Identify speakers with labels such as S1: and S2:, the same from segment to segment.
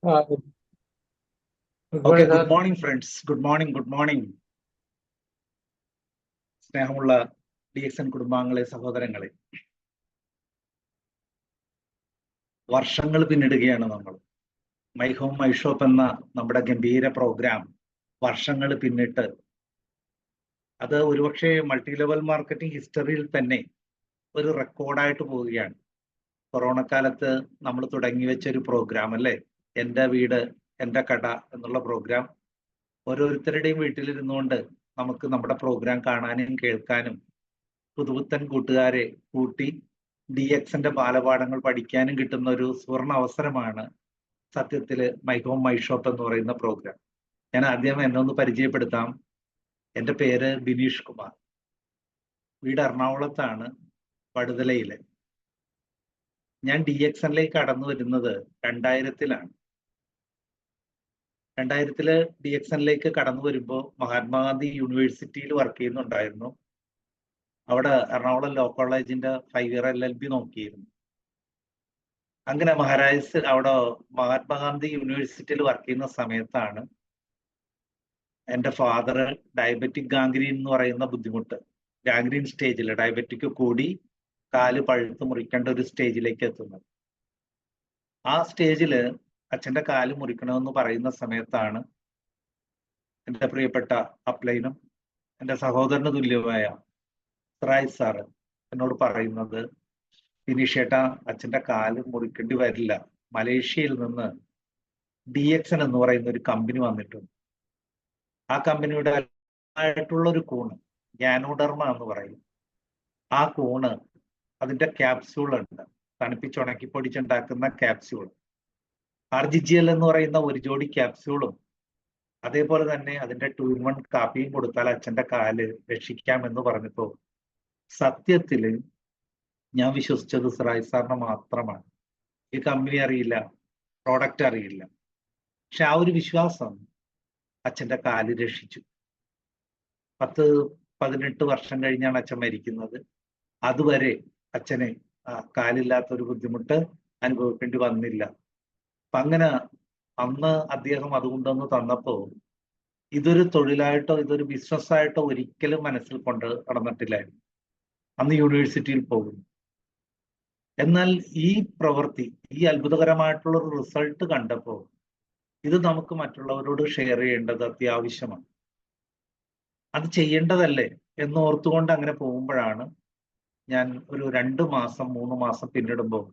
S1: Good
S2: Okay,
S1: morning,
S2: good
S1: sir.
S2: morning, friends. Good morning, good morning. സ്നേഹമുള്ള DXN കുടുംബാംഗങ്ങളെ, സഹോദരങ്ങളെ, വർഷങ്ങൾ പിന്നിടുകയാണ് നമ്മൾ. മൈ ഹോം മൈ ഷോപ്പ് എന്ന നമ്മുടെ ഗംഭീര പ്രോഗ്രാം വർഷങ്ങൾ പിന്നിട്ട് അത് ഒരുപക്ഷെ മൾട്ടി ലെവൽ മാർക്കറ്റിംഗ് ഹിസ്റ്ററിയിൽ തന്നെ ഒരു റെക്കോർഡായിട്ട് പോവുകയാണ്. കൊറോണ കാലത്ത് നമ്മൾ തുടങ്ങി വെച്ച ഒരു പ്രോഗ്രാം അല്ലേ, എൻ്റെ വീട് എൻ്റെ കട എന്നുള്ള പ്രോഗ്രാം. ഓരോരുത്തരുടെയും വീട്ടിലിരുന്നുകൊണ്ട് നമുക്ക് നമ്മുടെ പ്രോഗ്രാം കാണാനും കേൾക്കാനും പുതുപുത്തൻ കൂട്ടുകാരെ കൂട്ടി DXന്റെ ബാലപാഠങ്ങൾ പഠിക്കാനും കിട്ടുന്ന ഒരു സുവർണ അവസരമാണ് സത്യത്തില് മൈ ഹോം മൈ ഷോപ്പ് എന്ന് പറയുന്ന പ്രോഗ്രാം. ഞാൻ ആദ്യം എന്നെ ഒന്ന് പരിചയപ്പെടുത്താം. എൻ്റെ പേര് ബിനീഷ് കുമാർ. വീട് എറണാകുളത്താണ്, പടുതലയില്. ഞാൻ DXനിലേക്ക് കടന്നു വരുന്നത് 2000-ലാണ്. 2000-ല് DXനിലേക്ക് കടന്നു വരുമ്പോൾ മഹാത്മാഗാന്ധി യൂണിവേഴ്സിറ്റിയിൽ വർക്ക് ചെയ്യുന്നുണ്ടായിരുന്നു. അവിടെ എറണാകുളം ലോ കോളേജിന്റെ 5 ഇയർ LLB നോക്കിയിരുന്നു. അങ്ങനെ മഹാരാജ് അവിടെ മഹാത്മാഗാന്ധി യൂണിവേഴ്സിറ്റിയിൽ വർക്ക് ചെയ്യുന്ന സമയത്താണ് എൻ്റെ ഫാദർ ഡയബറ്റിക് ഗാംഗ്രീൻ എന്ന് പറയുന്ന ബുദ്ധിമുട്ട്, ഗാംഗ്രീൻ സ്റ്റേജിൽ ഡയബറ്റിക് കൂടി കാല് പഴുത്ത് മുറിക്കേണ്ട ഒരു സ്റ്റേജിലേക്ക് എത്തുന്നത്. ആ സ്റ്റേജില് അച്ഛൻ്റെ കാല് മുറിക്കണമെന്ന് പറയുന്ന സമയത്താണ് എൻ്റെ പ്രിയപ്പെട്ട അപ്ലൈനും എൻ്റെ സഹോദരന് തുല്യമായ റായ് സാറ് എന്നോട് പറയുന്നത്, ബിനീഷേട്ടാ, അച്ഛൻ്റെ കാല് മുറിക്കേണ്ടി വരില്ല. മലേഷ്യയിൽ നിന്ന് DXN എന്ന് പറയുന്ന ഒരു കമ്പനി വന്നിട്ടുണ്ട്. ആ കമ്പനിയുടെ ആയിട്ടുള്ള ഒരു കൂണ് ഗ്യാനോഡർമ എന്ന് പറയും. ആ കൂണ് അതിന്റെ ക്യാപ്സ്യൂൾ ഉണ്ട്, തണുപ്പിച്ചുണക്കി പൊടിച്ചുണ്ടാക്കുന്ന ക്യാപ്സ്യൂൾ. RGGL എന്ന് പറയുന്ന ഒരു ജോഡി ക്യാപ്സ്യൂളും അതേപോലെ തന്നെ അതിന്റെ 2-in-1 കാപ്പിയും കൊടുത്താൽ അച്ഛൻ്റെ കാല് രക്ഷിക്കാമെന്ന് പറഞ്ഞപ്പോൾ സത്യത്തില് ഞാൻ വിശ്വസിച്ചത് റായ് സാറിനെ മാത്രമാണ്. ഈ കമ്പനി അറിയില്ല, പ്രോഡക്റ്റ് അറിയില്ല. പക്ഷെ ആ ഒരു വിശ്വാസം അച്ഛൻ്റെ കാല് രക്ഷിച്ചു. 10-18 വർഷം കഴിഞ്ഞാണ് അച്ഛൻ മരിക്കുന്നത്. അതുവരെ അച്ഛന് കാലില്ലാത്ത ഒരു ബുദ്ധിമുട്ട് അനുഭവിക്കേണ്ടി വന്നില്ല. അപ്പൊ അങ്ങനെ അന്ന് അദ്ദേഹം അതുകൊണ്ടൊന്ന് തന്നപ്പോ ഇതൊരു തൊഴിലായിട്ടോ ഇതൊരു ബിസിനസ്സായിട്ടോ ഒരിക്കലും മനസ്സിൽ കൊണ്ട് നടന്നിട്ടില്ലായിരുന്നു. അന്ന് യൂണിവേഴ്സിറ്റിയിൽ പോകുന്നു. എന്നാൽ ഈ പ്രവൃത്തി, ഈ അത്ഭുതകരമായിട്ടുള്ള ഒരു റിസൾട്ട് കണ്ടപ്പോൾ ഇത് നമുക്ക് മറ്റുള്ളവരോട് ഷെയർ ചെയ്യേണ്ടത് അത്യാവശ്യമാണ്. അത് ചെയ്യേണ്ടതല്ലേ എന്ന് ഓർത്തുകൊണ്ട് അങ്ങനെ പോകുമ്പോഴാണ് ഞാൻ ഒരു 2 മാസം 3 മാസം പിന്നിടുമ്പോൾ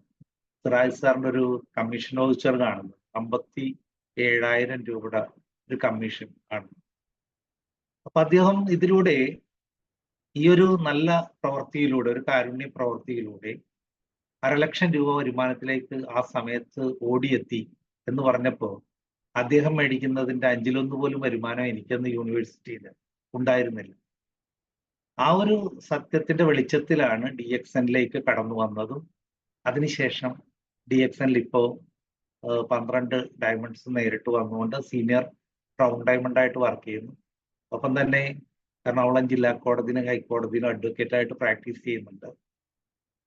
S2: റായ് സാറിന്റെ ഒരു കമ്മീഷൻ വൗച്ചർ കാണുന്നത്. 57,000 രൂപയുടെ ഒരു കമ്മീഷൻ ആണ്. അപ്പൊ അദ്ദേഹം ഇതിലൂടെ, ഈ ഒരു നല്ല പ്രവൃത്തിയിലൂടെ, ഒരു കാരുണ്യ പ്രവൃത്തിയിലൂടെ 1,00,000 രൂപ വരുമാനത്തിലേക്ക് ആ സമയത്ത് ഓടിയെത്തി എന്ന് പറഞ്ഞപ്പോ അദ്ദേഹം മേടിക്കുന്നതിന്റെ 5-1 പോലും വരുമാനം എനിക്കന്ന് യൂണിവേഴ്സിറ്റിയിൽ ഉണ്ടായിരുന്നില്ല. ആ ഒരു സത്യത്തിന്റെ വെളിച്ചത്തിലാണ് DXനിലേക്ക് കടന്നു വന്നതും അതിനുശേഷം DXനിൽ ഇപ്പോ 12 ഡയമണ്ട്സ് നേരിട്ട് വന്നുകൊണ്ട് സീനിയർ ക്രൗൺ ഡയമണ്ട് ആയിട്ട് വർക്ക് ചെയ്യുന്നു. ഒപ്പം തന്നെ എറണാകുളം ജില്ലാ കോടതിയിലും ഹൈക്കോടതിയിലും അഡ്വക്കേറ്റായിട്ട് പ്രാക്ടീസ് ചെയ്യുന്നുണ്ട്.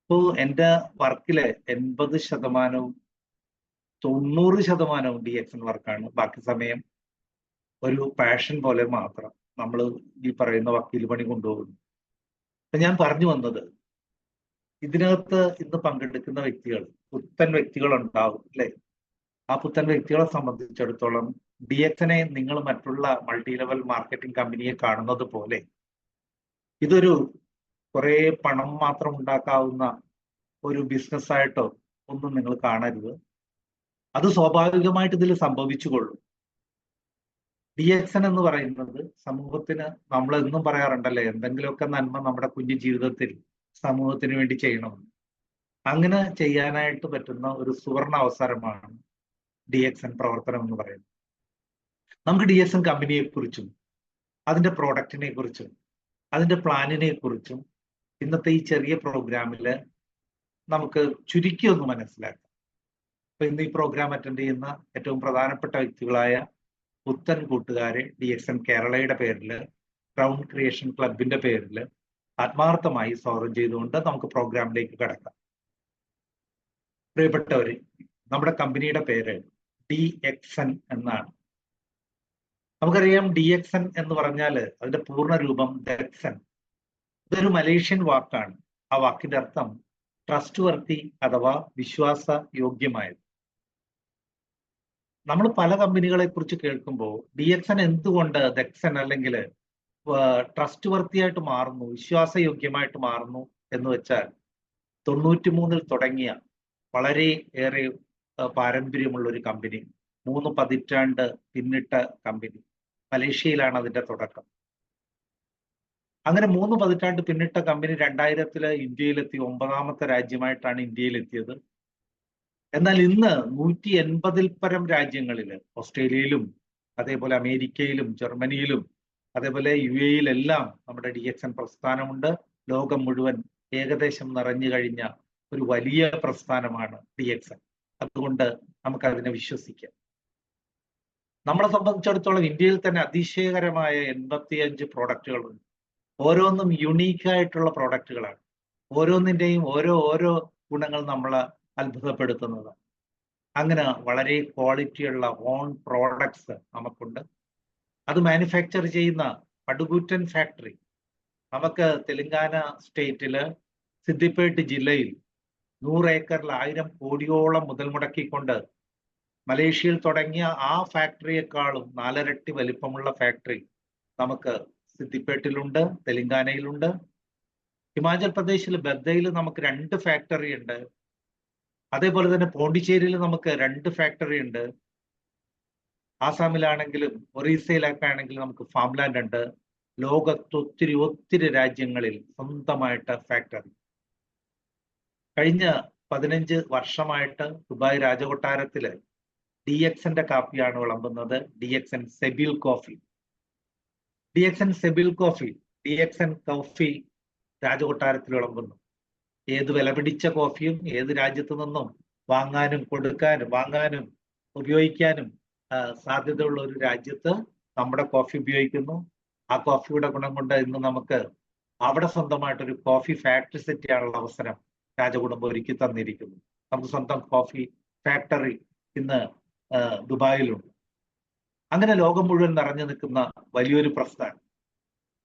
S2: അപ്പോൾ എൻ്റെ വർക്കിലെ 80%-90% DXN വർക്കാണ്. ബാക്കി സമയം ഒരു പാഷൻ പോലെ മാത്രം നമ്മൾ ഈ പറയുന്ന വക്കീൽ പണി കൊണ്ടുപോകുന്നു. അപ്പൊ ഞാൻ പറഞ്ഞു വന്നത്, ഇതിനകത്ത് ഇന്ന് പങ്കെടുക്കുന്ന വ്യക്തികൾ പുത്തൻ വ്യക്തികൾ ഉണ്ടാവും അല്ലെ. ആ പുത്തൻ വ്യക്തികളെ സംബന്ധിച്ചിടത്തോളം DXനെ നിങ്ങൾ മറ്റുള്ള മൾട്ടി ലെവൽ മാർക്കറ്റിംഗ് കമ്പനിയെ കാണുന്നത് പോലെ ഇതൊരു കുറെ പണം മാത്രം ഉണ്ടാക്കാവുന്ന ഒരു ബിസിനസ്സായിട്ടോ ഒന്നും നിങ്ങൾ കാണരുത്. അത് സ്വാഭാവികമായിട്ട് ഇതിൽ സംഭവിച്ചുകൊള്ളും. DXN എന്ന് പറയുന്നത് സമൂഹത്തിന്, നമ്മൾ എന്നും പറയാറുണ്ടല്ലേ, എന്തെങ്കിലുമൊക്കെ നന്മ നമ്മുടെ കുഞ്ഞു ജീവിതത്തിൽ സമൂഹത്തിന് വേണ്ടി ചെയ്യണമെന്ന്. അങ്ങനെ ചെയ്യാനായിട്ട് പറ്റുന്ന ഒരു സുവർണ അവസരമാണ് DXN പ്രവർത്തനം എന്ന് പറയുന്നത്. നമുക്ക് DXN കമ്പനിയെ കുറിച്ചും അതിന്റെ പ്രോഡക്റ്റിനെ കുറിച്ചും അതിന്റെ പ്ലാനിനെ കുറിച്ചും ഇന്നത്തെ ഈ ചെറിയ പ്രോഗ്രാമിൽ നമുക്ക് ചുരുക്കി ഒന്ന് മനസ്സിലാക്കാം. അപ്പൊ ഇന്ന് ഈ പ്രോഗ്രാം അറ്റൻഡ് ചെയ്യുന്ന ഏറ്റവും പ്രധാനപ്പെട്ട വ്യക്തികളായ പുത്തൻ കൂട്ടുകാരെ DXN കേരളയുടെ പേരിൽ, ക്രൗൺ ക്രിയേഷൻ ക്ലബിന്റെ പേരിൽ ആത്മാർത്ഥമായി സ്വാഗതം ചെയ്തുകൊണ്ട് നമുക്ക് പ്രോഗ്രാമിലേക്ക് കടക്കാം. പ്രിയപ്പെട്ടവരെ, നമ്മുടെ കമ്പനിയുടെ പേര് DXN എന്നാണ്. നമുക്കറിയാം DXN എന്ന് പറഞ്ഞാൽ അതിന്റെ പൂർണ്ണ രൂപം ദക്സൻ. ഇതൊരു മലേഷ്യൻ വാക്കാണ്. ആ വാക്കിന്റെ അർത്ഥം ട്രസ്റ്റ് വർത്തി അഥവാ വിശ്വാസ യോഗ്യമായത്. നമ്മൾ പല കമ്പനികളെ കുറിച്ച് കേൾക്കുമ്പോൾ DXN എന്തുകൊണ്ട് ദക്സൻ അല്ലെങ്കിൽ ട്രസ്റ്റ് വർത്തിയായിട്ട് മാറുന്നു, വിശ്വാസയോഗ്യമായിട്ട് മാറുന്നു എന്ന് വെച്ചാൽ 93 തുടങ്ങിയ വളരെ ഏറെ പാരമ്പര്യമുള്ള ഒരു കമ്പനി, 3 പതിറ്റാണ്ട് പിന്നിട്ട കമ്പനി. മലേഷ്യയിലാണ് അതിന്റെ തുടക്കം. അങ്ങനെ 3 പതിറ്റാണ്ട് പിന്നിട്ട കമ്പനി 2000 ഇന്ത്യയിലെത്തി. 9ാമത്തെ രാജ്യമായിട്ടാണ് ഇന്ത്യയിലെത്തിയത്. എന്നാൽ ഇന്ന് 180-ൽ പരം രാജ്യങ്ങളിൽ, ഓസ്ട്രേലിയയിലും അതേപോലെ അമേരിക്കയിലും ജർമ്മനിയിലും അതേപോലെ UAE-യിലെല്ലാം നമ്മുടെ DXN പ്രസ്ഥാനമുണ്ട്. ലോകം മുഴുവൻ ഏകദേശം നിറഞ്ഞു കഴിഞ്ഞ ഒരു വലിയ പ്രസ്ഥാനമാണ് DXN. അതുകൊണ്ട് നമുക്കതിനെ വിശ്വസിക്കാം. നമ്മളെ സംബന്ധിച്ചിടത്തോളം ഇന്ത്യയിൽ തന്നെ അതിശയകരമായ 85 പ്രോഡക്റ്റുകളുണ്ട്. ഓരോന്നും യുണീക്കായിട്ടുള്ള പ്രോഡക്റ്റുകളാണ്. ഓരോന്നിൻ്റെയും ഓരോ ഗുണങ്ങൾ നമ്മളെ അത്ഭുതപ്പെടുത്തുന്നതാണ്. അങ്ങനെ വളരെ ക്വാളിറ്റിയുള്ള ഓൺ പ്രോഡക്ട്സ് നമുക്കുണ്ട്. അത് മാനുഫാക്ചർ ചെയ്യുന്ന പടുകൂറ്റൻ ഫാക്ടറി നമുക്ക് തെലങ്കാന സ്റ്റേറ്റില് സിദ്ദിപ്പേട്ട് ജില്ലയിൽ 100 ഏക്കറിൽ 1000 കോടിയോളം മുതൽ മുടക്കിക്കൊണ്ട് മലേഷ്യയിൽ തുടങ്ങിയ ആ ഫാക്ടറിയെക്കാളും 4 ഇരട്ടി വലിപ്പമുള്ള ഫാക്ടറി നമുക്ക് സിദ്ദിപ്പേട്ടിലുണ്ട്, തെലങ്കാനയിലുണ്ട്. ഹിമാചൽ പ്രദേശിൽ ബദ്ദയിൽ നമുക്ക് 2 ഫാക്ടറി ഉണ്ട്. അതേപോലെ തന്നെ പോണ്ടിച്ചേരിയിൽ നമുക്ക് 2 ഫാക്ടറി ഉണ്ട്. ആസാമിലാണെങ്കിലും ഒറീസയിലൊക്കെ ആണെങ്കിലും നമുക്ക് ഫാംലാൻഡ് ഉണ്ട്. ലോകത്ത് ഒത്തിരി രാജ്യങ്ങളിൽ സ്വന്തമായിട്ട് ഫാക്ടറി. കഴിഞ്ഞ 15 വർഷമായിട്ട് ദുബായ് രാജകൊട്ടാരത്തില് DXN കാപ്പിയാണ് വിളമ്പുന്നത്. DXN സെബിൽ കോഫി. DXN സെബിൽ കോഫി, DXN കോഫി രാജകൊട്ടാരത്തിൽ വിളമ്പുന്നു. ഏത് വിലപിടിച്ച കോഫിയും ഏത് രാജ്യത്തു നിന്നും വാങ്ങാനും ഉപയോഗിക്കാനും സാധ്യതയുള്ള ഒരു രാജ്യത്ത് നമ്മുടെ കോഫി ഉപയോഗിക്കുന്നു. ആ കോഫിയുടെ ഗുണം കൊണ്ട് ഇന്ന് നമുക്ക് അവിടെ സ്വന്തമായിട്ടൊരു കോഫി ഫാക്ടറി സെറ്റ് ചെയ്യാനുള്ള അവസരം രാജകുടുംബം ഒരുക്കി തന്നിരിക്കുന്നു. നമുക്ക് സ്വന്തം കോഫി ഫാക്ടറി ഇന്ന് ദുബായിലുണ്ട്. അങ്ങനെ ലോകം മുഴുവൻ നിറഞ്ഞു നിൽക്കുന്ന വലിയൊരു പ്രസ്ഥാനം.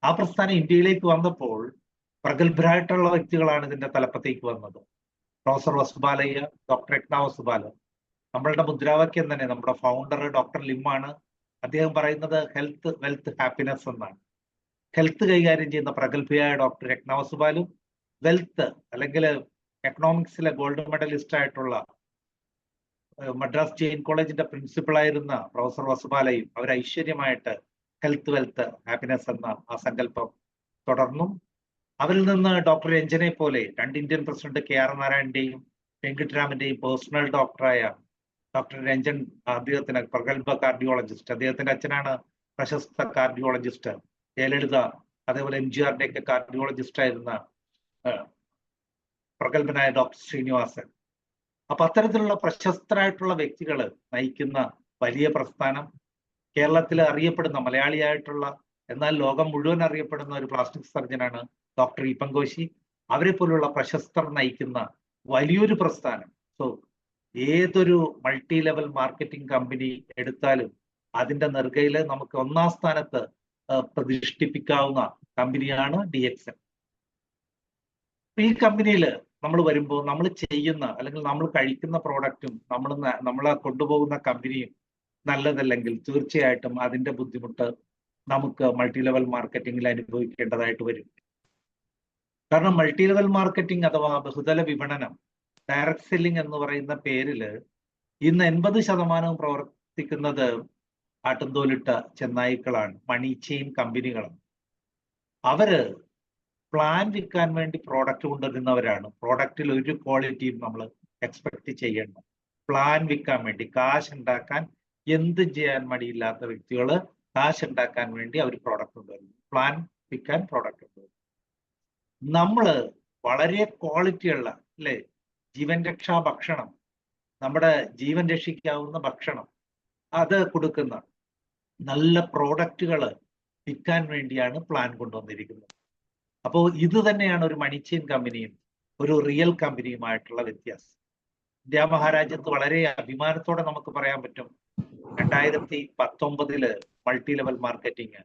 S2: ആ പ്രസ്ഥാനം ഇന്ത്യയിലേക്ക് വന്നപ്പോൾ പ്രഗത്ഭരായിട്ടുള്ള വ്യക്തികളാണ് ഇതിന്റെ തലപ്പത്തേക്ക് വന്നത്. Professor Vasubalaiah, doctor Yakna Vasubala. നമ്മളുടെ മുദ്രാവാക്യം തന്നെ, നമ്മുടെ ഫൗണ്ടർ ഡോക്ടർ ലിമാണ്. അദ്ദേഹം പറയുന്നത് ഹെൽത്ത്, വെൽത്ത്, ഹാപ്പിനെസ് എന്നാണ്. ഹെൽത്ത് കൈകാര്യം ചെയ്യുന്ന പ്രഗത്ഭയായ ഡോക്ടർ യക്ന വസുബാലും, വെൽത്ത് അല്ലെങ്കിൽ എക്കണോമിക്സിലെ ഗോൾഡ് മെഡലിസ്റ്റ് ആയിട്ടുള്ള മദ്രാസ് ജെയിൻ കോളേജിന്റെ പ്രിൻസിപ്പളായിരുന്ന പ്രൊഫസർ വസുബാലയും അവർ ഐശ്വര്യമായിട്ട് ഹെൽത്ത്, വെൽത്ത്, ഹാപ്പിനെസ് എന്ന ആ സങ്കല്പം തുടർന്നു. അവരിൽ നിന്ന് ഡോക്ടർ രഞ്ജനെ പോലെ 2 ഇന്ത്യൻ പ്രസിഡന്റ് KR നാരായണന്റെയും വെങ്കിട്ടരാമന്റെയും പേഴ്സണൽ ഡോക്ടറായ ഡോക്ടർ രഞ്ജൻ, അദ്ദേഹത്തിന് പ്രഗത്ഭ കാർഡിയോളജിസ്റ്റ്, അദ്ദേഹത്തിന്റെ അച്ഛനാണ് പ്രശസ്ത കാർഡിയോളജിസ്റ്റ് ജയലളിത, അതേപോലെ MGRന്റെ ഒക്കെ കാർഡിയോളജിസ്റ്റ് ആയിരുന്ന പ്രഗത്ഭനായ ഡോക്ടർ ശ്രീനിവാസൻ. അപ്പൊ അത്തരത്തിലുള്ള പ്രശസ്തരായിട്ടുള്ള വ്യക്തികൾ നയിക്കുന്ന വലിയ പ്രസ്ഥാനം, കേരളത്തിൽ അറിയപ്പെടുന്ന മലയാളിയായിട്ടുള്ള എന്നാൽ ലോകം മുഴുവൻ അറിയപ്പെടുന്ന ഒരു പ്ലാസ്റ്റിക് സർജനാണ് ഡോക്ടർ ഈപ്പൻ കോശി. അവരെ പോലുള്ള പ്രശസ്തർ നയിക്കുന്ന വലിയൊരു പ്രസ്ഥാനം. സോ ഏതൊരു മൾട്ടി ലെവൽ മാർക്കറ്റിംഗ് കമ്പനി എടുത്താലും അതിന്റെ നെറുകയിൽ നമുക്ക് 1ാം സ്ഥാനത്ത് പ്രതിഷ്ഠിപ്പിക്കാവുന്ന കമ്പനിയാണ് DXN. ഈ കമ്പനിയിൽ നമ്മൾ വരുമ്പോൾ നമ്മൾ ചെയ്യുന്ന അല്ലെങ്കിൽ നമ്മൾ കഴിക്കുന്ന പ്രോഡക്റ്റും നമ്മളെ കൊണ്ടുപോകുന്ന കമ്പനിയും നല്ലതല്ലെങ്കിൽ തീർച്ചയായിട്ടും അതിന്റെ ബുദ്ധിമുട്ട് നമുക്ക് മൾട്ടി ലെവൽ മാർക്കറ്റിംഗിൽ അനുഭവിക്കേണ്ടതായിട്ട് വരും. കാരണം മൾട്ടി ലെവൽ മാർക്കറ്റിംഗ് അഥവാ ബഹുതല വിപണനം, ഡയറക്ട് സെല്ലിംഗ് എന്ന് പറയുന്ന പേരിൽ ഇന്ന് 80% പ്രവർത്തിക്കുന്നത് ആട്ടുംതോലിട്ട ചെന്നായ്ക്കളാണ്, മണി ചെയിൻ കമ്പനികളാണ്. അവര് പ്ലാൻ വിൽക്കാൻ വേണ്ടി പ്രോഡക്റ്റ് കൊണ്ടുവരുന്നവരാണ്. പ്രോഡക്റ്റിൽ ഒരു ക്വാളിറ്റിയും നമ്മൾ എക്സ്പെക്ട് ചെയ്യേണ്ട. പ്ലാൻ വിൽക്കാൻ വേണ്ടി, കാശ് ഉണ്ടാക്കാൻ എന്തും ചെയ്യാൻ മടിയില്ലാത്ത വ്യക്തികൾ കാശ് ഉണ്ടാക്കാൻ വേണ്ടി അവർ പ്രോഡക്റ്റ് കൊണ്ടുവരുന്നു. പ്ലാൻ വിൽക്കാൻ പ്രോഡക്റ്റ് കൊണ്ടുവരുന്നു. നമ്മള് വളരെ ക്വാളിറ്റിയുള്ള അല്ലെ ജീവൻ രക്ഷാ ഭക്ഷണം, നമ്മുടെ ജീവൻ രക്ഷിക്കാവുന്ന ഭക്ഷണം അത് കൊടുക്കുന്ന നല്ല പ്രോഡക്റ്റുകൾ വിൽക്കാൻ വേണ്ടിയാണ് പ്ലാൻ കൊണ്ടുവന്നിരിക്കുന്നത്. അപ്പോൾ ഇത് തന്നെയാണ് ഒരു മണി ചെയിൻ കമ്പനിയും ഒരു റിയൽ കമ്പനിയുമായിട്ടുള്ള വ്യത്യാസം. ഇന്ത്യ മഹാരാജ്യത്ത് വളരെ അഭിമാനത്തോടെ നമുക്ക് പറയാൻ പറ്റും 2019 മൾട്ടി ലെവൽ മാർക്കറ്റിംഗ്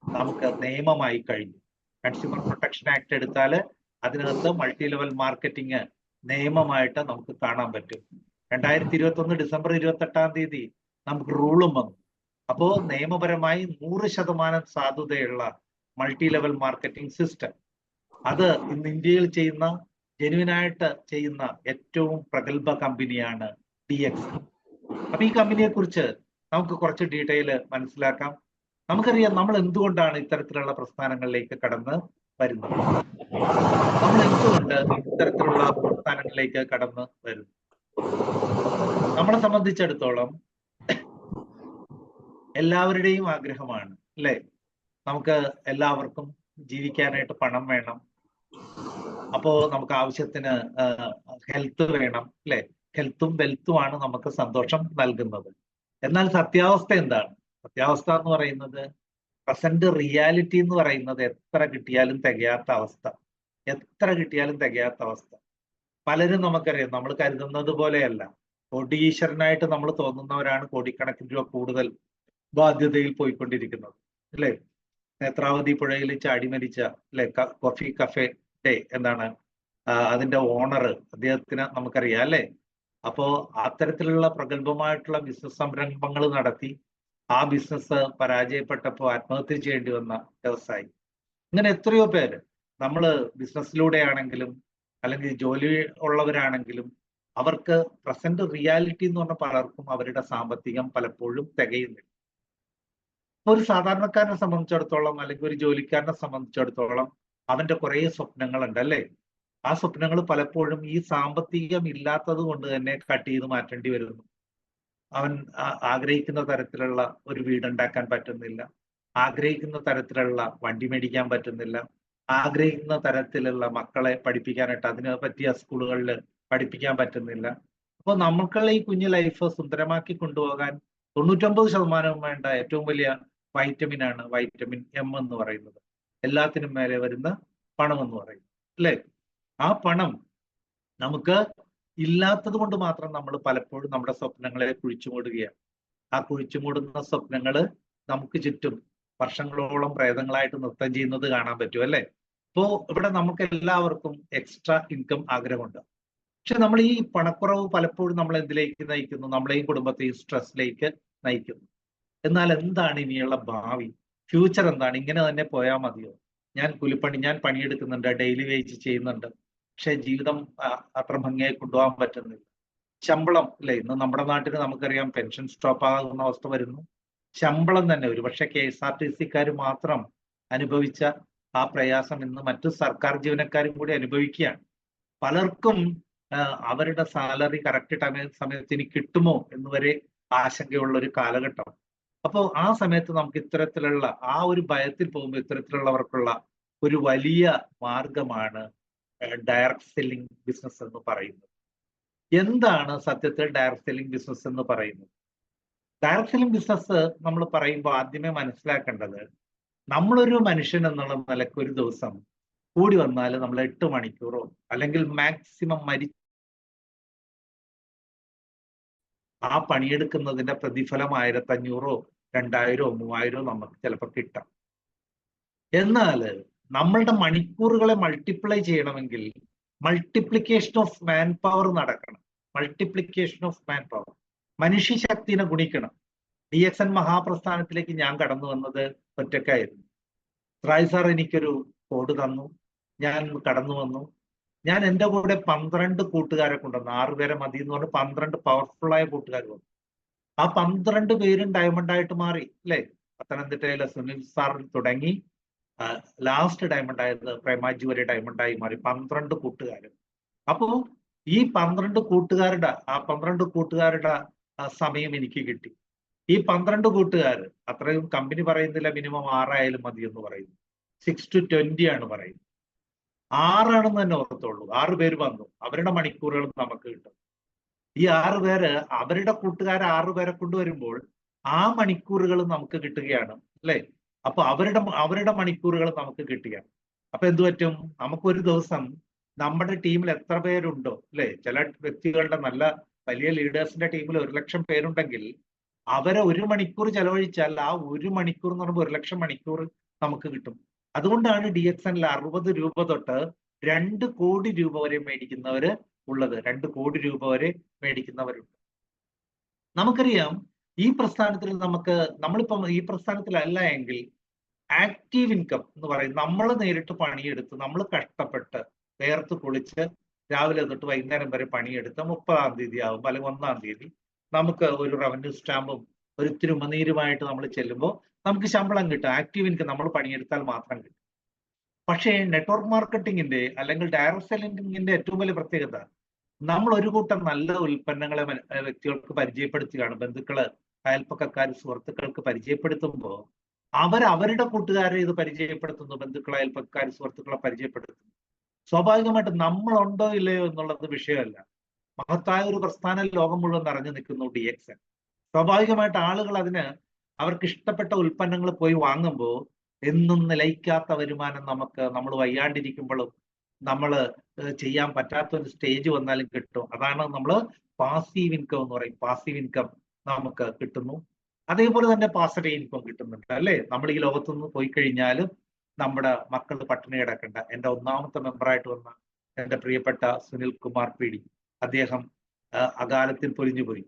S2: നമുക്ക് നിയമമായി കഴിഞ്ഞു. കൺസ്യൂമർ പ്രൊട്ടക്ഷൻ ആക്ട് എടുത്താൽ അതിനകത്ത് മൾട്ടി ലെവൽ മാർക്കറ്റിംഗ് നിയമമായിട്ട് നമുക്ക് കാണാൻ പറ്റും. 2021 ഡിസംബർ 28 നമുക്ക് റൂളും വന്നു. അപ്പോ നിയമപരമായി 100% സാധുതയുള്ള മൾട്ടി ലെവൽ മാർക്കറ്റിംഗ് സിസ്റ്റം, അത് ഇന്ന് ഇന്ത്യയിൽ ചെയ്യുന്ന ജെനുവിനായിട്ട് ചെയ്യുന്ന ഏറ്റവും പ്രഗത്ഭ കമ്പനിയാണ് DX. അപ്പൊ ഈ കമ്പനിയെ കുറിച്ച് നമുക്ക് കുറച്ച് ഡീറ്റെയിൽ മനസ്സിലാക്കാം. നമുക്കറിയാം നമ്മൾ എന്തുകൊണ്ടാണ് ഇത്തരത്തിലുള്ള പ്രസ്ഥാനങ്ങളിലേക്ക് കടന്ന് വരുന്നത്, നമ്മൾ എന്തുകൊണ്ട് ഇത്തരത്തിലുള്ള പ്രസ്ഥാനങ്ങളിലേക്ക് കടന്ന് വരുന്നു. നമ്മളെ സംബന്ധിച്ചിടത്തോളം എല്ലാവരുടെയും ആഗ്രഹമാണ് അല്ലെ, നമുക്ക് എല്ലാവർക്കും ജീവിക്കാനായിട്ട് പണം വേണം, അപ്പോ നമുക്ക് ആവശ്യത്തിന് ഹെൽത്ത് വേണം അല്ലെ. ഹെൽത്തും വെൽത്തുമാണ് നമുക്ക് സന്തോഷം നൽകുന്നത്. എന്നാൽ സത്യാവസ്ഥ എന്താണ്? സത്യാവസ്ഥ എന്ന് പറയുന്നത്, പ്രസന്റ് റിയാലിറ്റി എന്ന് പറയുന്നത് എത്ര കിട്ടിയാലും തികയാത്ത അവസ്ഥ, എത്ര കിട്ടിയാലും തികയാത്ത അവസ്ഥ. പലരും നമുക്കറിയാം, നമ്മൾ കരുതുന്നത് പോലെയല്ല. കോടീശ്വരനായിട്ട് നമ്മൾ തോന്നുന്നവരാണ് കോടിക്കണക്കിന് രൂപ കൂടുതൽ ബാധ്യതയിൽ പോയിക്കൊണ്ടിരിക്കുന്നത് അല്ലെ. നേത്രാവതി പുഴയിൽ ചാടി മരിച്ച അല്ലെ കോഫി കഫേ ഡേ എന്താണ് അതിന്റെ ഓണർ, അദ്ദേഹത്തിന് നമുക്കറിയാം അല്ലെ. അപ്പോ അത്തരത്തിലുള്ള പ്രഗത്ഭമായിട്ടുള്ള ബിസിനസ് സംരംഭങ്ങൾ നടത്തി ആ ബിസിനസ് പരാജയപ്പെട്ടപ്പോൾ ആത്മഹത്യ ചെയ്യേണ്ടി വന്ന വ്യവസായി. ഇങ്ങനെ എത്രയോ പേര് നമ്മള് ബിസിനസ്സിലൂടെ ആണെങ്കിലും അല്ലെങ്കിൽ ജോലി ഉള്ളവരാണെങ്കിലും അവർക്ക് പ്രസന്റ് റിയാലിറ്റി എന്ന് പറഞ്ഞ പലർക്കും അവരുടെ സാമ്പത്തികം പലപ്പോഴും തികയുന്നില്ല. ഒരു സാധാരണക്കാരനെ സംബന്ധിച്ചിടത്തോളം അല്ലെങ്കിൽ ഒരു ജോലിക്കാരനെ സംബന്ധിച്ചിടത്തോളം അവന്റെ കുറെ സ്വപ്നങ്ങളുണ്ട് അല്ലെ. ആ സ്വപ്നങ്ങൾ പലപ്പോഴും ഈ സാമ്പത്തികം ഇല്ലാത്തത് കൊണ്ട് തന്നെ കട്ട് ചെയ്ത് മാറ്റേണ്ടി വരുന്നു. അവൻ ആഗ്രഹിക്കുന്ന തരത്തിലുള്ള ഒരു വീടുണ്ടാക്കാൻ പറ്റുന്നില്ല, ആഗ്രഹിക്കുന്ന തരത്തിലുള്ള വണ്ടി മേടിക്കാൻ പറ്റുന്നില്ല, ആഗ്രഹിക്കുന്ന തരത്തിലുള്ള മക്കളെ പഠിപ്പിക്കാനായിട്ട് അതിന് പറ്റിയ സ്കൂളുകളിൽ പഠിപ്പിക്കാൻ പറ്റുന്നില്ല. അപ്പോൾ നമുക്കുള്ള ഈ കുഞ്ഞു ലൈഫ് സുന്ദരമാക്കി കൊണ്ടുപോകാൻ 99% വേണ്ട ഏറ്റവും വലിയ വൈറ്റമിനാണ് വൈറ്റമിൻ M എന്ന് പറയുന്നത്. എല്ലാത്തിനും മേലെ വരുന്ന പണം എന്ന് പറയുന്നത് അല്ലേ. ആ പണം നമുക്ക് ഇല്ലാത്തത് കൊണ്ട് മാത്രം നമ്മൾ പലപ്പോഴും നമ്മുടെ സ്വപ്നങ്ങളെ കുഴിച്ചുമൂടുകയാണ്. ആ കുഴിച്ചുമൂടുന്ന സ്വപ്നങ്ങള് നമുക്ക് ചുറ്റും വർഷങ്ങളോളം പ്രേതങ്ങളായിട്ട് നൃത്തം ചെയ്യുന്നത് കാണാൻ പറ്റും അല്ലെ. അപ്പോ ഇവിടെ നമുക്ക് എല്ലാവർക്കും എക്സ്ട്രാ ഇൻകം ആഗ്രഹമുണ്ട്. പക്ഷെ നമ്മൾ ഈ പണക്കുറവ് പലപ്പോഴും നമ്മൾ എന്തിലേക്ക് നയിക്കുന്നു? നമ്മളെയും കുടുംബത്തെയും സ്ട്രെസ്സിലേക്ക് നയിക്കുന്നു. എന്നാൽ എന്താണ് ഇനിയുള്ള ഭാവി, ഫ്യൂച്ചർ എന്താണ്? ഇങ്ങനെ തന്നെ പോയാൽ മതിയോ? ഞാൻ പണിയെടുക്കുന്നുണ്ട്, ഡെയിലി വേജ് ചെയ്യുന്നുണ്ട്, പക്ഷെ ജീവിതം അത്ര ഭംഗിയായി കൊണ്ടുപോകാൻ പറ്റുന്നില്ല. ശമ്പളം അല്ലെ, ഇന്ന് നമ്മുടെ നാട്ടിൽ നമുക്കറിയാം പെൻഷൻ സ്റ്റോപ്പ് ആകുന്ന അവസ്ഥ വരുന്നു. ശമ്പളം തന്നെ ഒരുപക്ഷെ KSRTC മാത്രം അനുഭവിച്ച ആ പ്രയാസം ഇന്ന് മറ്റു സർക്കാർ ജീവനക്കാരും കൂടി അനുഭവിക്കുകയാണ്. പലർക്കും അവരുടെ സാലറി കറക്റ്റ് സമയത്തിന് കിട്ടുമോ എന്ന് വരെ ആശങ്കയുള്ള ഒരു കാലഘട്ടം. അപ്പോൾ ആ സമയത്ത് നമുക്ക് ഇത്തരത്തിലുള്ള ആ ഒരു ഭയത്തിൽ പോകുമ്പോൾ ഇത്തരത്തിലുള്ളവർക്കുള്ള ഒരു വലിയ മാർഗമാണ് ഡയറക്ട് സെല്ലിംഗ് ബിസിനസ് എന്ന് പറയുന്നത്. എന്താണ് സത്യത്തിൽ ഡയറക്ട് സെല്ലിംഗ് ബിസിനസ് എന്ന് പറയുന്നത്? ഡയറക്ട് സെല്ലിംഗ് ബിസിനസ് നമ്മൾ പറയുമ്പോൾ ആദ്യമേ മനസ്സിലാക്കേണ്ടത്, നമ്മളൊരു മനുഷ്യൻ എന്നുള്ള നിലയ്ക്ക് ഒരു ദിവസം കൂടി വന്നാൽ നമ്മൾ 8 മണിക്കൂറോ അല്ലെങ്കിൽ മാക്സിമം ആ പണിയെടുക്കുന്നതിന്റെ പ്രതിഫലം 1500, 2000, 3000 നമുക്ക് ചിലപ്പോൾ കിട്ടാം. എന്നാൽ നമ്മളുടെ മണിക്കൂറുകളെ മൾട്ടിപ്ലൈ ചെയ്യണമെങ്കിൽ മൾട്ടിപ്ലിക്കേഷൻ ഓഫ് മാൻ പവർ നടക്കണം. മൾട്ടിപ്ലിക്കേഷൻ ഓഫ് മാൻ പവർ, മനുഷ്യശക്തിനെ ഗുണിക്കണം. DXN മഹാപ്രസ്ഥാനത്തിലേക്ക് ഞാൻ കടന്നു വന്നത് ഒറ്റക്കായിരുന്നു. റായ് സാർ എനിക്കൊരു കോഡ് തന്നു, ഞാൻ കടന്നു വന്നു. ഞാൻ എൻ്റെ കൂടെ 12 കൂട്ടുകാരെ കൊണ്ടുവന്നു. 6 പേരെ മതി എന്ന് പറഞ്ഞ് 12 പവർഫുള്ളായ കൂട്ടുകാർ വന്നു. ആ 12 പേരും ഡയമണ്ട് ആയിട്ട് മാറി അല്ലെ. പത്തനംതിട്ടയിലെ സുനിൽ സാർ തുടങ്ങി ലാസ്റ്റ് ഡയമണ്ട് ആയത് പ്രേമാജി വരെ ഡയമണ്ടായി മാറി 12 കൂട്ടുകാരും. അപ്പോ ഈ 12 കൂട്ടുകാരുടെ സമയം എനിക്ക് കിട്ടി. ഈ 12 കൂട്ടുകാർ, അത്രയും കമ്പനി പറയുന്നില്ല, മിനിമം 6 ആയാലും മതി എന്ന് പറയുന്നു. 6 to 20 ആണ് പറയുന്നത്. 6 ആണെന്ന് തന്നെ ഓർത്തുള്ളൂ. 6 പേര് വന്നു, അവരുടെ മണിക്കൂറുകൾ നമുക്ക് കിട്ടും. ഈ 6 പേര് അവരുടെ കൂട്ടുകാരെ 6 പേരെ കൊണ്ടുവരുമ്പോൾ ആ മണിക്കൂറുകൾ നമുക്ക് കിട്ടുകയാണ് അല്ലെ. അപ്പൊ അവരുടെ മണിക്കൂറുകൾ നമുക്ക് കിട്ടുകയാണ്. അപ്പൊ എന്തു പറ്റും? നമുക്കൊരു ദിവസം നമ്മുടെ ടീമിൽ എത്ര പേരുണ്ടോ അല്ലെ, ചില വ്യക്തികളുടെ നല്ല വലിയ ലീഡേഴ്സിന്റെ ടീമിൽ 1,00,000 പേരുണ്ടെങ്കിൽ അവരെ 1 മണിക്കൂർ ചെലവഴിച്ചാൽ ആ 1 മണിക്കൂർ എന്ന് പറയുമ്പോൾ 1,00,000 മണിക്കൂർ നമുക്ക് കിട്ടും. അതുകൊണ്ടാണ് DXNൽ 60 രൂപ തൊട്ട് 2 കോടി രൂപ വരെ മേടിക്കുന്നവര് ഉള്ളത്. 2 കോടി രൂപ വരെ മേടിക്കുന്നവരുണ്ട്. നമുക്കറിയാം ഈ പ്രസ്ഥാനത്തിൽ നമ്മളിപ്പം ഈ പ്രസ്ഥാനത്തിലല്ല എങ്കിൽ ആക്റ്റീവ് ഇൻകം എന്ന് പറയും, നമ്മൾ നേരിട്ട് പണിയെടുത്ത് നമ്മൾ കഷ്ടപ്പെട്ട് വേർത്ത് കുളിച്ച് രാവിലെ തൊട്ട് വൈകുന്നേരം വരെ പണിയെടുത്ത് 30-ാം തീയതി ആകുമ്പോൾ അല്ലെങ്കിൽ 1-ാം തീയതി നമുക്ക് ഒരു റവന്യൂ സ്റ്റാമ്പും ഒരു ഇത്തിരി ഉമനീരുമായിട്ട് നമ്മൾ ചെല്ലുമ്പോൾ നമുക്ക് ശമ്പളം കിട്ടും. ആക്റ്റീവ് ഇൻകം നമ്മൾ പണിയെടുത്താൽ മാത്രം കിട്ടും. പക്ഷേ നെറ്റ്വർക്ക് മാർക്കറ്റിംഗിന്റെ അല്ലെങ്കിൽ ഡയറക്ട് സെല്ലിംഗിന്റെ ഏറ്റവും വലിയ പ്രത്യേകത, നമ്മൾ ഒരു കൂട്ടം നല്ല ഉൽപ്പന്നങ്ങളെ വ്യക്തികൾക്ക് പരിചയപ്പെടുത്തുകയാണ്. ബന്ധുക്കള്, അയൽപ്പക്കക്കാർ, സുഹൃത്തുക്കൾക്ക് പരിചയപ്പെടുത്തുമ്പോൾ അവരുടെ കൂട്ടുകാരെ ഇത് പരിചയപ്പെടുത്തുന്നു. ബന്ധുക്കളെ, അയൽപ്പക്കാർ, സുഹൃത്തുക്കളെ പരിചയപ്പെടുത്തുന്നു. സ്വാഭാവികമായിട്ട് നമ്മളുണ്ടോ ഇല്ലയോ എന്നുള്ളത് വിഷയമല്ല. മഹത്തായ ഒരു പ്രസ്ഥാനം ലോകം മുഴുവൻ നിറഞ്ഞു നിൽക്കുന്നു DXN. സ്വാഭാവികമായിട്ട് ആളുകൾ അവർക്ക് ഇഷ്ടപ്പെട്ട ഉൽപ്പന്നങ്ങൾ പോയി വാങ്ങുമ്പോൾ എന്നും നിലയ്ക്കാത്ത വരുമാനം നമ്മൾ വയ്യാണ്ടിരിക്കുമ്പോഴും നമ്മൾ ചെയ്യാൻ പറ്റാത്ത ഒരു സ്റ്റേജ് വന്നാലും കിട്ടും. അതാണ് നമ്മൾ പാസീവ് ഇൻകം എന്ന് പറയും. പാസീവ് ഇൻകം നമുക്ക് കിട്ടുന്നു. അതേപോലെ തന്നെ പാസീവ് ഇൻകം കിട്ടുന്നുണ്ട് അല്ലേ. നമ്മൾ ഈ ലോകത്തുനിന്ന് പോയി കഴിഞ്ഞാലും നമ്മുടെ മക്കൾ പട്ടിണി കിടക്കണ്ട. എൻ്റെ 1ാമത്തെ മെമ്പറായിട്ട് വന്ന എൻ്റെ പ്രിയപ്പെട്ട സുനിൽ കുമാർ PD, അദ്ദേഹം അകാലത്തിൽ പൊലിഞ്ഞുപോയി.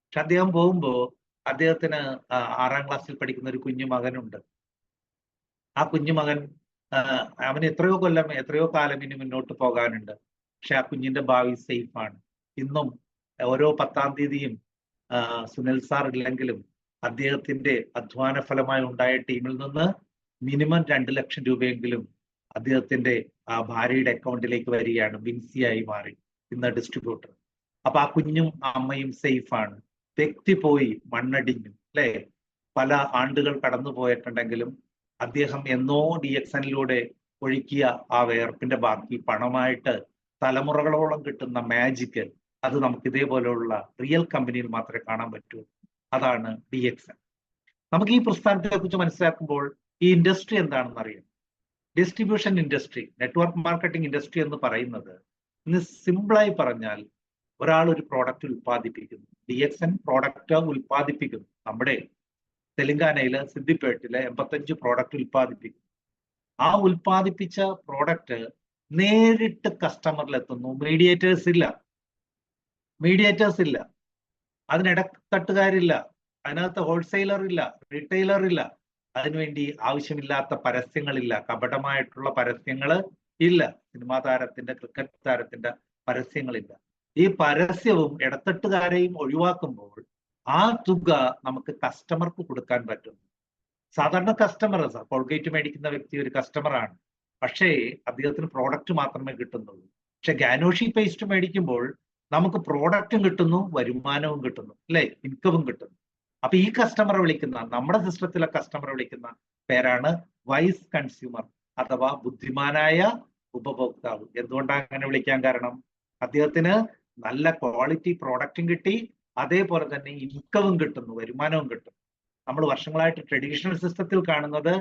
S2: പക്ഷെ അദ്ദേഹം പോകുമ്പോൾ അദ്ദേഹത്തിന് 6-ാം ക്ലാസ്സിൽ പഠിക്കുന്ന ഒരു കുഞ്ഞു മകനുണ്ട്. ആ കുഞ്ഞുമകൻ അവന് എത്രയോ കാലം ഇനി മുന്നോട്ട് പോകാനുണ്ട്. പക്ഷെ ആ കുഞ്ഞിന്റെ ഭാവി സേഫാണ്. ഇന്നും ഓരോ 10-ാം തീയതിയും സുനിൽ സാർ ഇല്ലെങ്കിലും അദ്ദേഹത്തിന്റെ അധ്വാന ഫലമായി ഉണ്ടായ ടീമിൽ നിന്ന് മിനിമം 2 ലക്ഷം രൂപയെങ്കിലും അദ്ദേഹത്തിന്റെ ഭാര്യയുടെ അക്കൗണ്ടിലേക്ക് വരികയാണ്. ബിൻസിയായി മാറി ഇന്ന് ഡിസ്ട്രിബ്യൂട്ടർ. അപ്പൊ ആ കുഞ്ഞും അമ്മയും സേഫാണ്. വ്യക്തി പോയി മണ്ണടിഞ്ഞു അല്ലെ, പല ആണ്ടുകൾ കടന്നു പോയിട്ടുണ്ടെങ്കിലും അദ്ദേഹം എന്നോ DXNലൂടെ ഒഴുക്കിയ ആ വേർപ്പിന്റെ ബാക്കി പണമായിട്ട് തലമുറകളോളം കിട്ടുന്ന മാജിക്ക്, അത് നമുക്ക് ഇതേപോലെയുള്ള റിയൽ കമ്പനിയിൽ മാത്രമേ കാണാൻ പറ്റൂ. അതാണ് DXN. നമുക്ക് ഈ പ്രസ്ഥാനത്തെ കുറിച്ച് മനസ്സിലാക്കുമ്പോൾ ഈ ഇൻഡസ്ട്രി എന്താണെന്ന് അറിയാം. Distribution industry, network marketing industry എന്ന് പറയുന്നത് ഇന്ന് സിമ്പിളായി പറഞ്ഞാൽ ഒരാൾ ഒരു പ്രോഡക്റ്റ് ഉൽപ്പാദിപ്പിക്കുന്നു. DXN പ്രോഡക്റ്റ് ഉൽപ്പാദിപ്പിക്കുന്നു. നമ്മുടെ തെലങ്കാനയില് സിദ്ദിപ്പേട്ടില് 85 പ്രോഡക്റ്റ് ഉൽപ്പാദിപ്പിക്കും. ആ ഉൽപ്പാദിപ്പിച്ച പ്രോഡക്റ്റ് നേരിട്ട് കസ്റ്റമറിൽ എത്തുന്നു. മീഡിയേറ്റേഴ്സ് ഇല്ല, അതിനിടത്തട്ടുകാരില്ല, അതിനകത്ത് ഹോൾസെയിലർ ഇല്ല, റീറ്റെയിലർ ഇല്ല, അതിനുവേണ്ടി ആവശ്യമില്ലാത്ത പരസ്യങ്ങളില്ല, കപടമായിട്ടുള്ള പരസ്യങ്ങൾ ഇല്ല, സിനിമാ താരത്തിന്റെ, ക്രിക്കറ്റ് താരത്തിന്റെ പരസ്യങ്ങളില്ല. ഈ പരസ്യവും ഇടത്തട്ടുകാരെയും ഒഴിവാക്കുമ്പോൾ ആ തുക നമുക്ക് കസ്റ്റമർക്ക് കൊടുക്കാൻ പറ്റും. സാധാരണ കസ്റ്റമർ, കോൾഗേറ്റ് മേടിക്കുന്ന വ്യക്തി ഒരു കസ്റ്റമറാണ്, പക്ഷേ അദ്ദേഹത്തിന് പ്രോഡക്റ്റ് മാത്രമേ കിട്ടുന്നുള്ളൂ. പക്ഷെ ഗാനോഷി പേസ്റ്റ് മേടിക്കുമ്പോൾ നമുക്ക് പ്രോഡക്റ്റും കിട്ടുന്നു, വരുമാനവും കിട്ടുന്നു അല്ലെ, ഇൻകവും കിട്ടുന്നു. അപ്പൊ ഈ കസ്റ്റമറെ വിളിക്കുന്ന, നമ്മുടെ സിസ്റ്റത്തിലെ കസ്റ്റമറെ വിളിക്കുന്ന പേരാണ് വൈസ് കൺസ്യൂമർ അഥവാ ബുദ്ധിമാനായ ഉപഭോക്താവ്. എന്തുകൊണ്ടാണ് അങ്ങനെ വിളിക്കാൻ കാരണം? അദ്ദേഹത്തിന് നല്ല ക്വാളിറ്റി പ്രോഡക്റ്റും കിട്ടി, അതേപോലെ തന്നെ ഇൻകവും കിട്ടുന്നു, വരുമാനവും കിട്ടും. നമ്മൾ വർഷങ്ങളായിട്ട് ട്രഡീഷണൽ സിസ്റ്റത്തിൽ കാണുന്നത്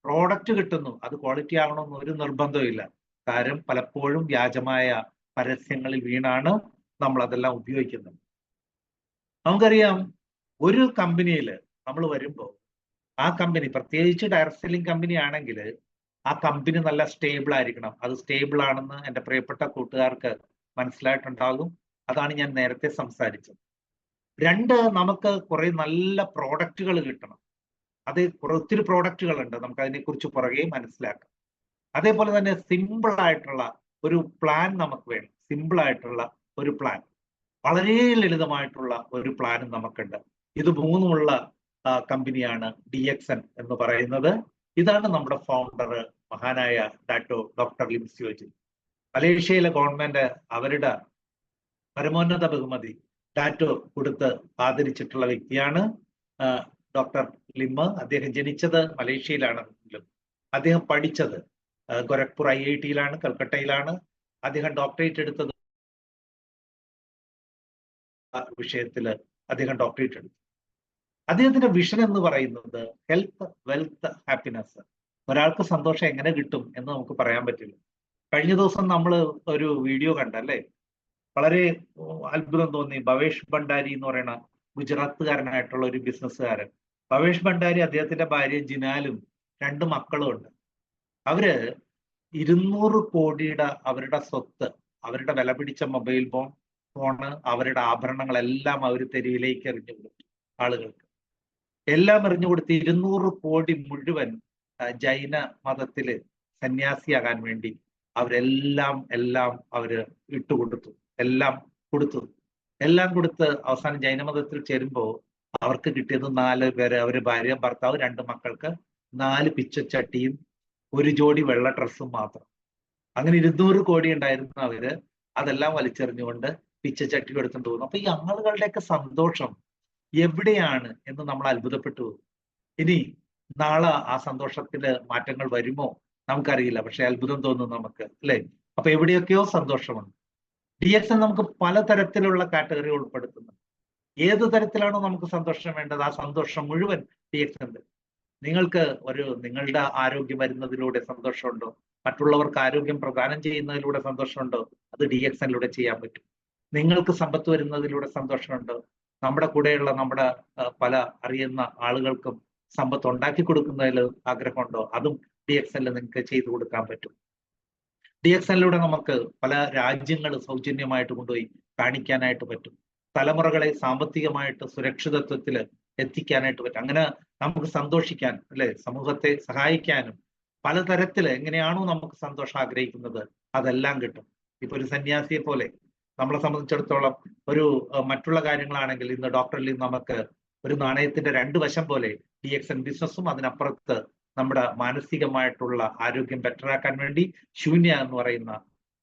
S2: പ്രോഡക്റ്റ് കിട്ടുന്നു, അത് ക്വാളിറ്റി ആവണമെന്ന് ഒരു നിർബന്ധവും ഇല്ല. കാരണം പലപ്പോഴും വ്യാജമായ പരസ്യങ്ങളിൽ വീണാണ് നമ്മൾ അതെല്ലാം ഉപയോഗിക്കുന്നത്. നമുക്കറിയാം, ഒരു കമ്പനിയിൽ നമ്മൾ വരുമ്പോൾ ആ കമ്പനി, പ്രത്യേകിച്ച് ഡയറക്ട് സെല്ലിംഗ് കമ്പനി ആണെങ്കിൽ ആ കമ്പനി നല്ല സ്റ്റേബിൾ ആയിരിക്കണം. അത് സ്റ്റേബിൾ ആണെന്ന് എൻ്റെ പ്രിയപ്പെട്ട കൂട്ടുകാർക്ക് മനസ്സിലായിട്ടുണ്ടാകും. അതാണ് ഞാൻ നേരത്തെ സംസാരിച്ചത്. 2, നമുക്ക് കുറെ നല്ല പ്രോഡക്റ്റുകൾ കിട്ടണം. അത് ഒത്തിരി പ്രോഡക്റ്റുകളുണ്ട്, നമുക്ക് അതിനെക്കുറിച്ച് പുറകെ മനസ്സിലാക്കാം. അതേപോലെ തന്നെ സിമ്പിൾ ആയിട്ടുള്ള ഒരു പ്ലാൻ നമുക്ക് വേണം. സിമ്പിൾ ആയിട്ടുള്ള ഒരു പ്ലാൻ, വളരെ ലളിതമായിട്ടുള്ള ഒരു പ്ലാനും നമുക്കുണ്ട്. ഇത് 3ഉമുള്ള കമ്പനിയാണ് DXN എന്ന് പറയുന്നത്. ഇതാണ് നമ്മുടെ ഫൗണ്ടർ, മഹാനായ ഡോക്ടർ ലിം സിയോജിൻ. മലേഷ്യയിലെ ഗവൺമെന്റ് അവരുടെ പരമോന്നത ബഹുമതി ഡാറ്റോ കൊടുത്ത് ആദരിച്ചിട്ടുള്ള വ്യക്തിയാണ് ഡോക്ടർ ലിം. അദ്ദേഹം ജനിച്ചത് മലേഷ്യയിലാണെങ്കിലും അദ്ദേഹം പഠിച്ചത് ഗോരഖ്പൂർ IITയിലാണ്, കൽക്കട്ടയിലാണ്. അദ്ദേഹം ഡോക്ടറേറ്റ് എടുത്തത് വിഷയത്തിൽ അദ്ദേഹം ഡോക്ടറേറ്റ് എടുത്തു. അദ്ദേഹത്തിന്റെ വിഷൻ എന്ന് പറയുന്നത് ഹെൽത്ത്, വെൽത്ത്, ഹാപ്പിനെസ്. ഒരാൾക്ക് സന്തോഷം എങ്ങനെ കിട്ടും എന്ന് നമുക്ക് പറയാൻ പറ്റില്ല. കഴിഞ്ഞ ദിവസം നമ്മൾ ഒരു വീഡിയോ കണ്ടല്ലേ, വളരെ അത്ഭുതം തോന്നി. ഭവേഷ് ഭണ്ഡാരി എന്ന് പറയുന്ന ഗുജറാത്തുകാരനായിട്ടുള്ള ഒരു ബിസിനസ്സുകാരൻ. ഭവേഷ് ഭണ്ഡാരി അദ്ദേഹത്തിന്റെ ഭാര്യ ജിനാലും 2 മക്കളും ഉണ്ട്. അവര് 200 കോടിയുടെ അവരുടെ സ്വത്ത്, അവരുടെ വില പിടിച്ച മൊബൈൽ ഫോണ്, അവരുടെ ആഭരണങ്ങളെല്ലാം അവർ തെരുവിലേക്ക് എറിഞ്ഞു കൊടുത്തു. ആളുകൾക്ക് എല്ലാം എറിഞ്ഞു കൊടുത്ത് 200 കോടി മുഴുവൻ ജൈന മതത്തില് സന്യാസിയാകാൻ വേണ്ടി എല്ലാം അവര് ഇട്ടുകൊടുത്തു. എല്ലാം കൊടുത്ത് അവസാനം ജൈനമതത്തിൽ ചേരുമ്പോൾ അവർക്ക് കിട്ടിയത് 4 പേര്. അവര് ഭാര്യ, ഭർത്താവ്, 2 മക്കൾക്ക് 4 പിച്ചച്ചട്ടിയും 1 ജോഡി വെള്ള ഡ്രസ്സും മാത്രം. അങ്ങനെ 200 കോടി ഉണ്ടായിരുന്ന അവര് അതെല്ലാം വലിച്ചെറിഞ്ഞുകൊണ്ട് പിച്ചച്ചട്ടി എടുത്തുകൊണ്ട് പോകുന്നു. അപ്പൊ ഈ ആളുകളുടെയൊക്കെ സന്തോഷം എവിടെയാണ് എന്ന് നമ്മൾ അത്ഭുതപ്പെട്ടു പോകും. ഇനി നാളെ ആ സന്തോഷത്തില് മാറ്റങ്ങൾ വരുമോ നമുക്കറിയില്ല, പക്ഷെ അത്ഭുതം തോന്നും നമുക്ക്, അല്ലെ? അപ്പൊ എവിടെയൊക്കെയോ സന്തോഷമുണ്ട്. DXN നമുക്ക് പലതരത്തിലുള്ള കാറ്റഗറി ഉൾപ്പെടുത്തുന്നു. ഏത് തരത്തിലാണോ നമുക്ക് സന്തോഷം വേണ്ടത്, ആ സന്തോഷം മുഴുവൻ DXN. നിങ്ങൾക്ക് നിങ്ങളുടെ ആരോഗ്യം വരുന്നതിലൂടെ സന്തോഷമുണ്ടോ? മറ്റുള്ളവർക്ക് ആരോഗ്യം പ്രദാനം ചെയ്യുന്നതിലൂടെ സന്തോഷമുണ്ടോ? അത് DXNലൂടെ ചെയ്യാൻ പറ്റും. നിങ്ങൾക്ക് സമ്പത്ത് വരുന്നതിലൂടെ സന്തോഷമുണ്ടോ? നമ്മുടെ കൂടെയുള്ള നമ്മുടെ പല അറിയുന്ന ആളുകൾക്കും സമ്പത്ത് ഉണ്ടാക്കി കൊടുക്കുന്നതിൽ ആഗ്രഹമുണ്ടോ? അതും DXNൽ നിങ്ങൾക്ക് ചെയ്തു കൊടുക്കാൻ പറ്റും. DXNലൂടെ നമുക്ക് പല രാജ്യങ്ങൾ സൗജന്യമായിട്ട് കൊണ്ടുപോയി കാണിക്കാനായിട്ട് പറ്റും. തലമുറകളെ സാമ്പത്തികമായിട്ട് സുരക്ഷിതത്വത്തിൽ എത്തിക്കാനായിട്ട് പറ്റും. അങ്ങനെ നമുക്ക് സന്തോഷിക്കാൻ, അല്ലെ, സമൂഹത്തെ സഹായിക്കാനും പലതരത്തില് എങ്ങനെയാണോ നമുക്ക് സന്തോഷം ആഗ്രഹിക്കുന്നത് അതെല്ലാം കിട്ടും. ഇപ്പൊ ഒരു സന്യാസിയെ പോലെ നമ്മളെ സംബന്ധിച്ചിടത്തോളം മറ്റുള്ള കാര്യങ്ങളാണെങ്കിൽ ഇന്ന് ഡോക്ടറിൽ നിന്ന് നമുക്ക് ഒരു നാണയത്തിന്റെ 2 വശം പോലെ DXN ബിസിനസ്സും അതിനപ്പുറത്ത് നമ്മുടെ മാനസികമായിട്ടുള്ള ആരോഗ്യം ബെറ്ററാക്കാൻ വേണ്ടി ശൂന്യ എന്ന് പറയുന്ന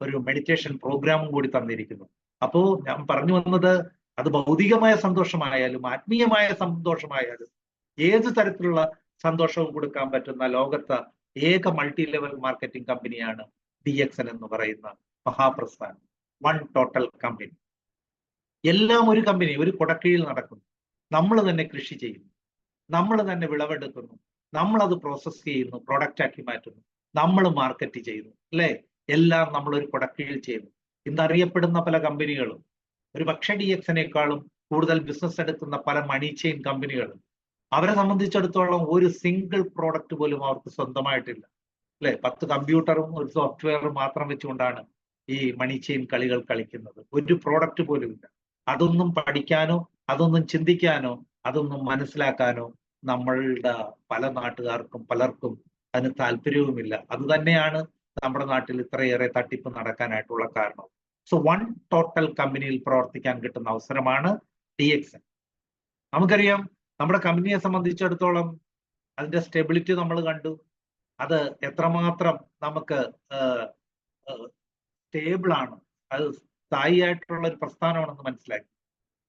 S2: ഒരു മെഡിറ്റേഷൻ പ്രോഗ്രാമും കൂടി തന്നിരിക്കുന്നു. അപ്പോ ഞാൻ പറഞ്ഞു വന്നത്, അത് ഭൗതികമായ സന്തോഷമായാലും ആത്മീയമായ സന്തോഷമായാലും ഏത് തരത്തിലുള്ള സന്തോഷവും കൊടുക്കാൻ പറ്റുന്ന ലോകത്തെ ഏക മൾട്ടി ലെവൽ മാർക്കറ്റിംഗ് കമ്പനിയാണ് DXN എന്ന് പറയുന്ന മഹാപ്രസ്ഥാനം. One total company. എല്ലാം ഒരു കമ്പനി, ഒരു കുടക്കീഴിൽ നടക്കുന്നു. നമ്മൾ തന്നെ കൃഷി ചെയ്യുന്നു, നമ്മൾ തന്നെ വിളവെടുക്കുന്നു, നമ്മൾ അത് പ്രോസസ് ചെയ്യുന്നു, പ്രൊഡക്റ്റ് ആക്കി മാറ്റുന്നു, നമ്മൾ മാർക്കറ്റ് ചെയ്യുന്നു, അല്ലെ? എല്ലാം നമ്മൾ ഒരു കുടക്കീഴിൽ ചെയ്യുന്നു. ഇന്നറിയപ്പെടുന്ന പല കമ്പനികളും ഒരു പക്ഷേ DXNേക്കാളും കൂടുതൽ ബിസിനസ് എടുക്കുന്ന പല മണി ചെയിൻ കമ്പനികളും അവരെ സംബന്ധിച്ചിടത്തോളം ഒരു സിംഗിൾ പ്രോഡക്റ്റ് പോലും അവർക്ക് സ്വന്തമായിട്ടില്ല, അല്ലെ? 10 കമ്പ്യൂട്ടറും ഒരു സോഫ്റ്റ്വെയറും മാത്രം വെച്ചുകൊണ്ടാണ് ഈ മണി ചെയിൻ കളികൾ കളിക്കുന്നത്. ഒരു പ്രോഡക്റ്റ് പോലും ഇല്ല. അതൊന്നും പഠിക്കാനോ അതൊന്നും ചിന്തിക്കാനോ അതൊന്നും മനസ്സിലാക്കാനോ നമ്മളുടെ പല നാട്ടുകാർക്കും പലർക്കും അതിന് താല്പര്യവുമില്ല. അത് തന്നെയാണ് നമ്മുടെ നാട്ടിൽ ഇത്രയേറെ തട്ടിപ്പ് നടക്കാനായിട്ടുള്ള കാരണം. സോ വൺ ടോട്ടൽ കമ്പനിയിൽ പ്രവർത്തിക്കാൻ കിട്ടുന്ന അവസരമാണ് DXN. നമുക്കറിയാം, നമ്മുടെ കമ്പനിയെ സംബന്ധിച്ചിടത്തോളം അതിന്റെ സ്റ്റെബിലിറ്റി നമ്മൾ കണ്ടു. അത് എത്രമാത്രം നമുക്ക് സ്റ്റേബിൾ ആണ്, അത് സ്ഥായിയായിട്ടുള്ള ഒരു പ്രസ്ഥാനമാണെന്ന് മനസ്സിലാക്കി.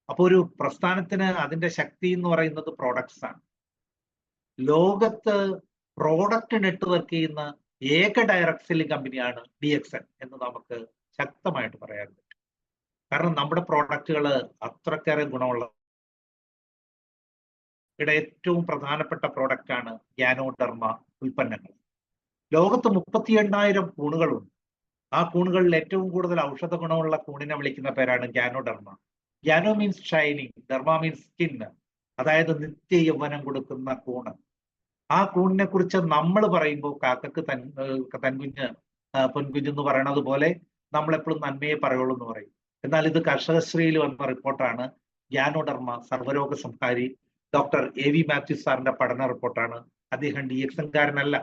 S2: അപ്പൊ ഒരു പ്രസ്ഥാനത്തിന് അതിന്റെ ശക്തി എന്ന് പറയുന്നത് പ്രോഡക്ട്സ് ആണ്. ലോകത്ത് പ്രോഡക്റ്റ് നെറ്റ്വർക്ക് ചെയ്യുന്ന ഏക ഡയറക്ട് സെല്ലിംഗ് കമ്പനിയാണ് DXN എന്ന് നമുക്ക് ശക്തമായിട്ട് പറയാൻ പറ്റും. കാരണം നമ്മുടെ പ്രോഡക്റ്റുകൾ അത്രക്കേറെ ഗുണമുള്ള ഏറ്റവും പ്രധാനപ്പെട്ട പ്രോഡക്റ്റാണ് ഗ്യാനോഡർമ ഉൽപ്പന്നങ്ങൾ. ലോകത്ത് 38,000 കൂണുകളുണ്ട്. ആ കൂണുകളിൽ ഏറ്റവും കൂടുതൽ ഔഷധ ഗുണമുള്ള കൂണിനെ വിളിക്കുന്ന പേരാണ് ganoderma. Gano means shining, derma means skin, അതായത് നിത്യ യൗവനം കൊടുക്കുന്ന കൂണ്. ആ കൂണിനെ കുറിച്ച് നമ്മൾ പറയുമ്പോൾ കാക്കക്ക് തൻകുഞ്ഞ് പൊൻകുഞ്ഞെന്ന് പറയണത് പോലെ നമ്മളെപ്പോഴും നന്മയെ പറയുള്ളൂ എന്ന് പറയും. എന്നാൽ ഇത് കർഷകശ്രീയിൽ വന്ന റിപ്പോർട്ടാണ്. ഗ്യാനോഡർമ സർവ്വരോഗ സംഹാരി. ഡോക്ടർ AV മാത്യു സാറിന്റെ പഠന റിപ്പോർട്ടാണ്. അദ്ദേഹം DXNകാരനല്ല.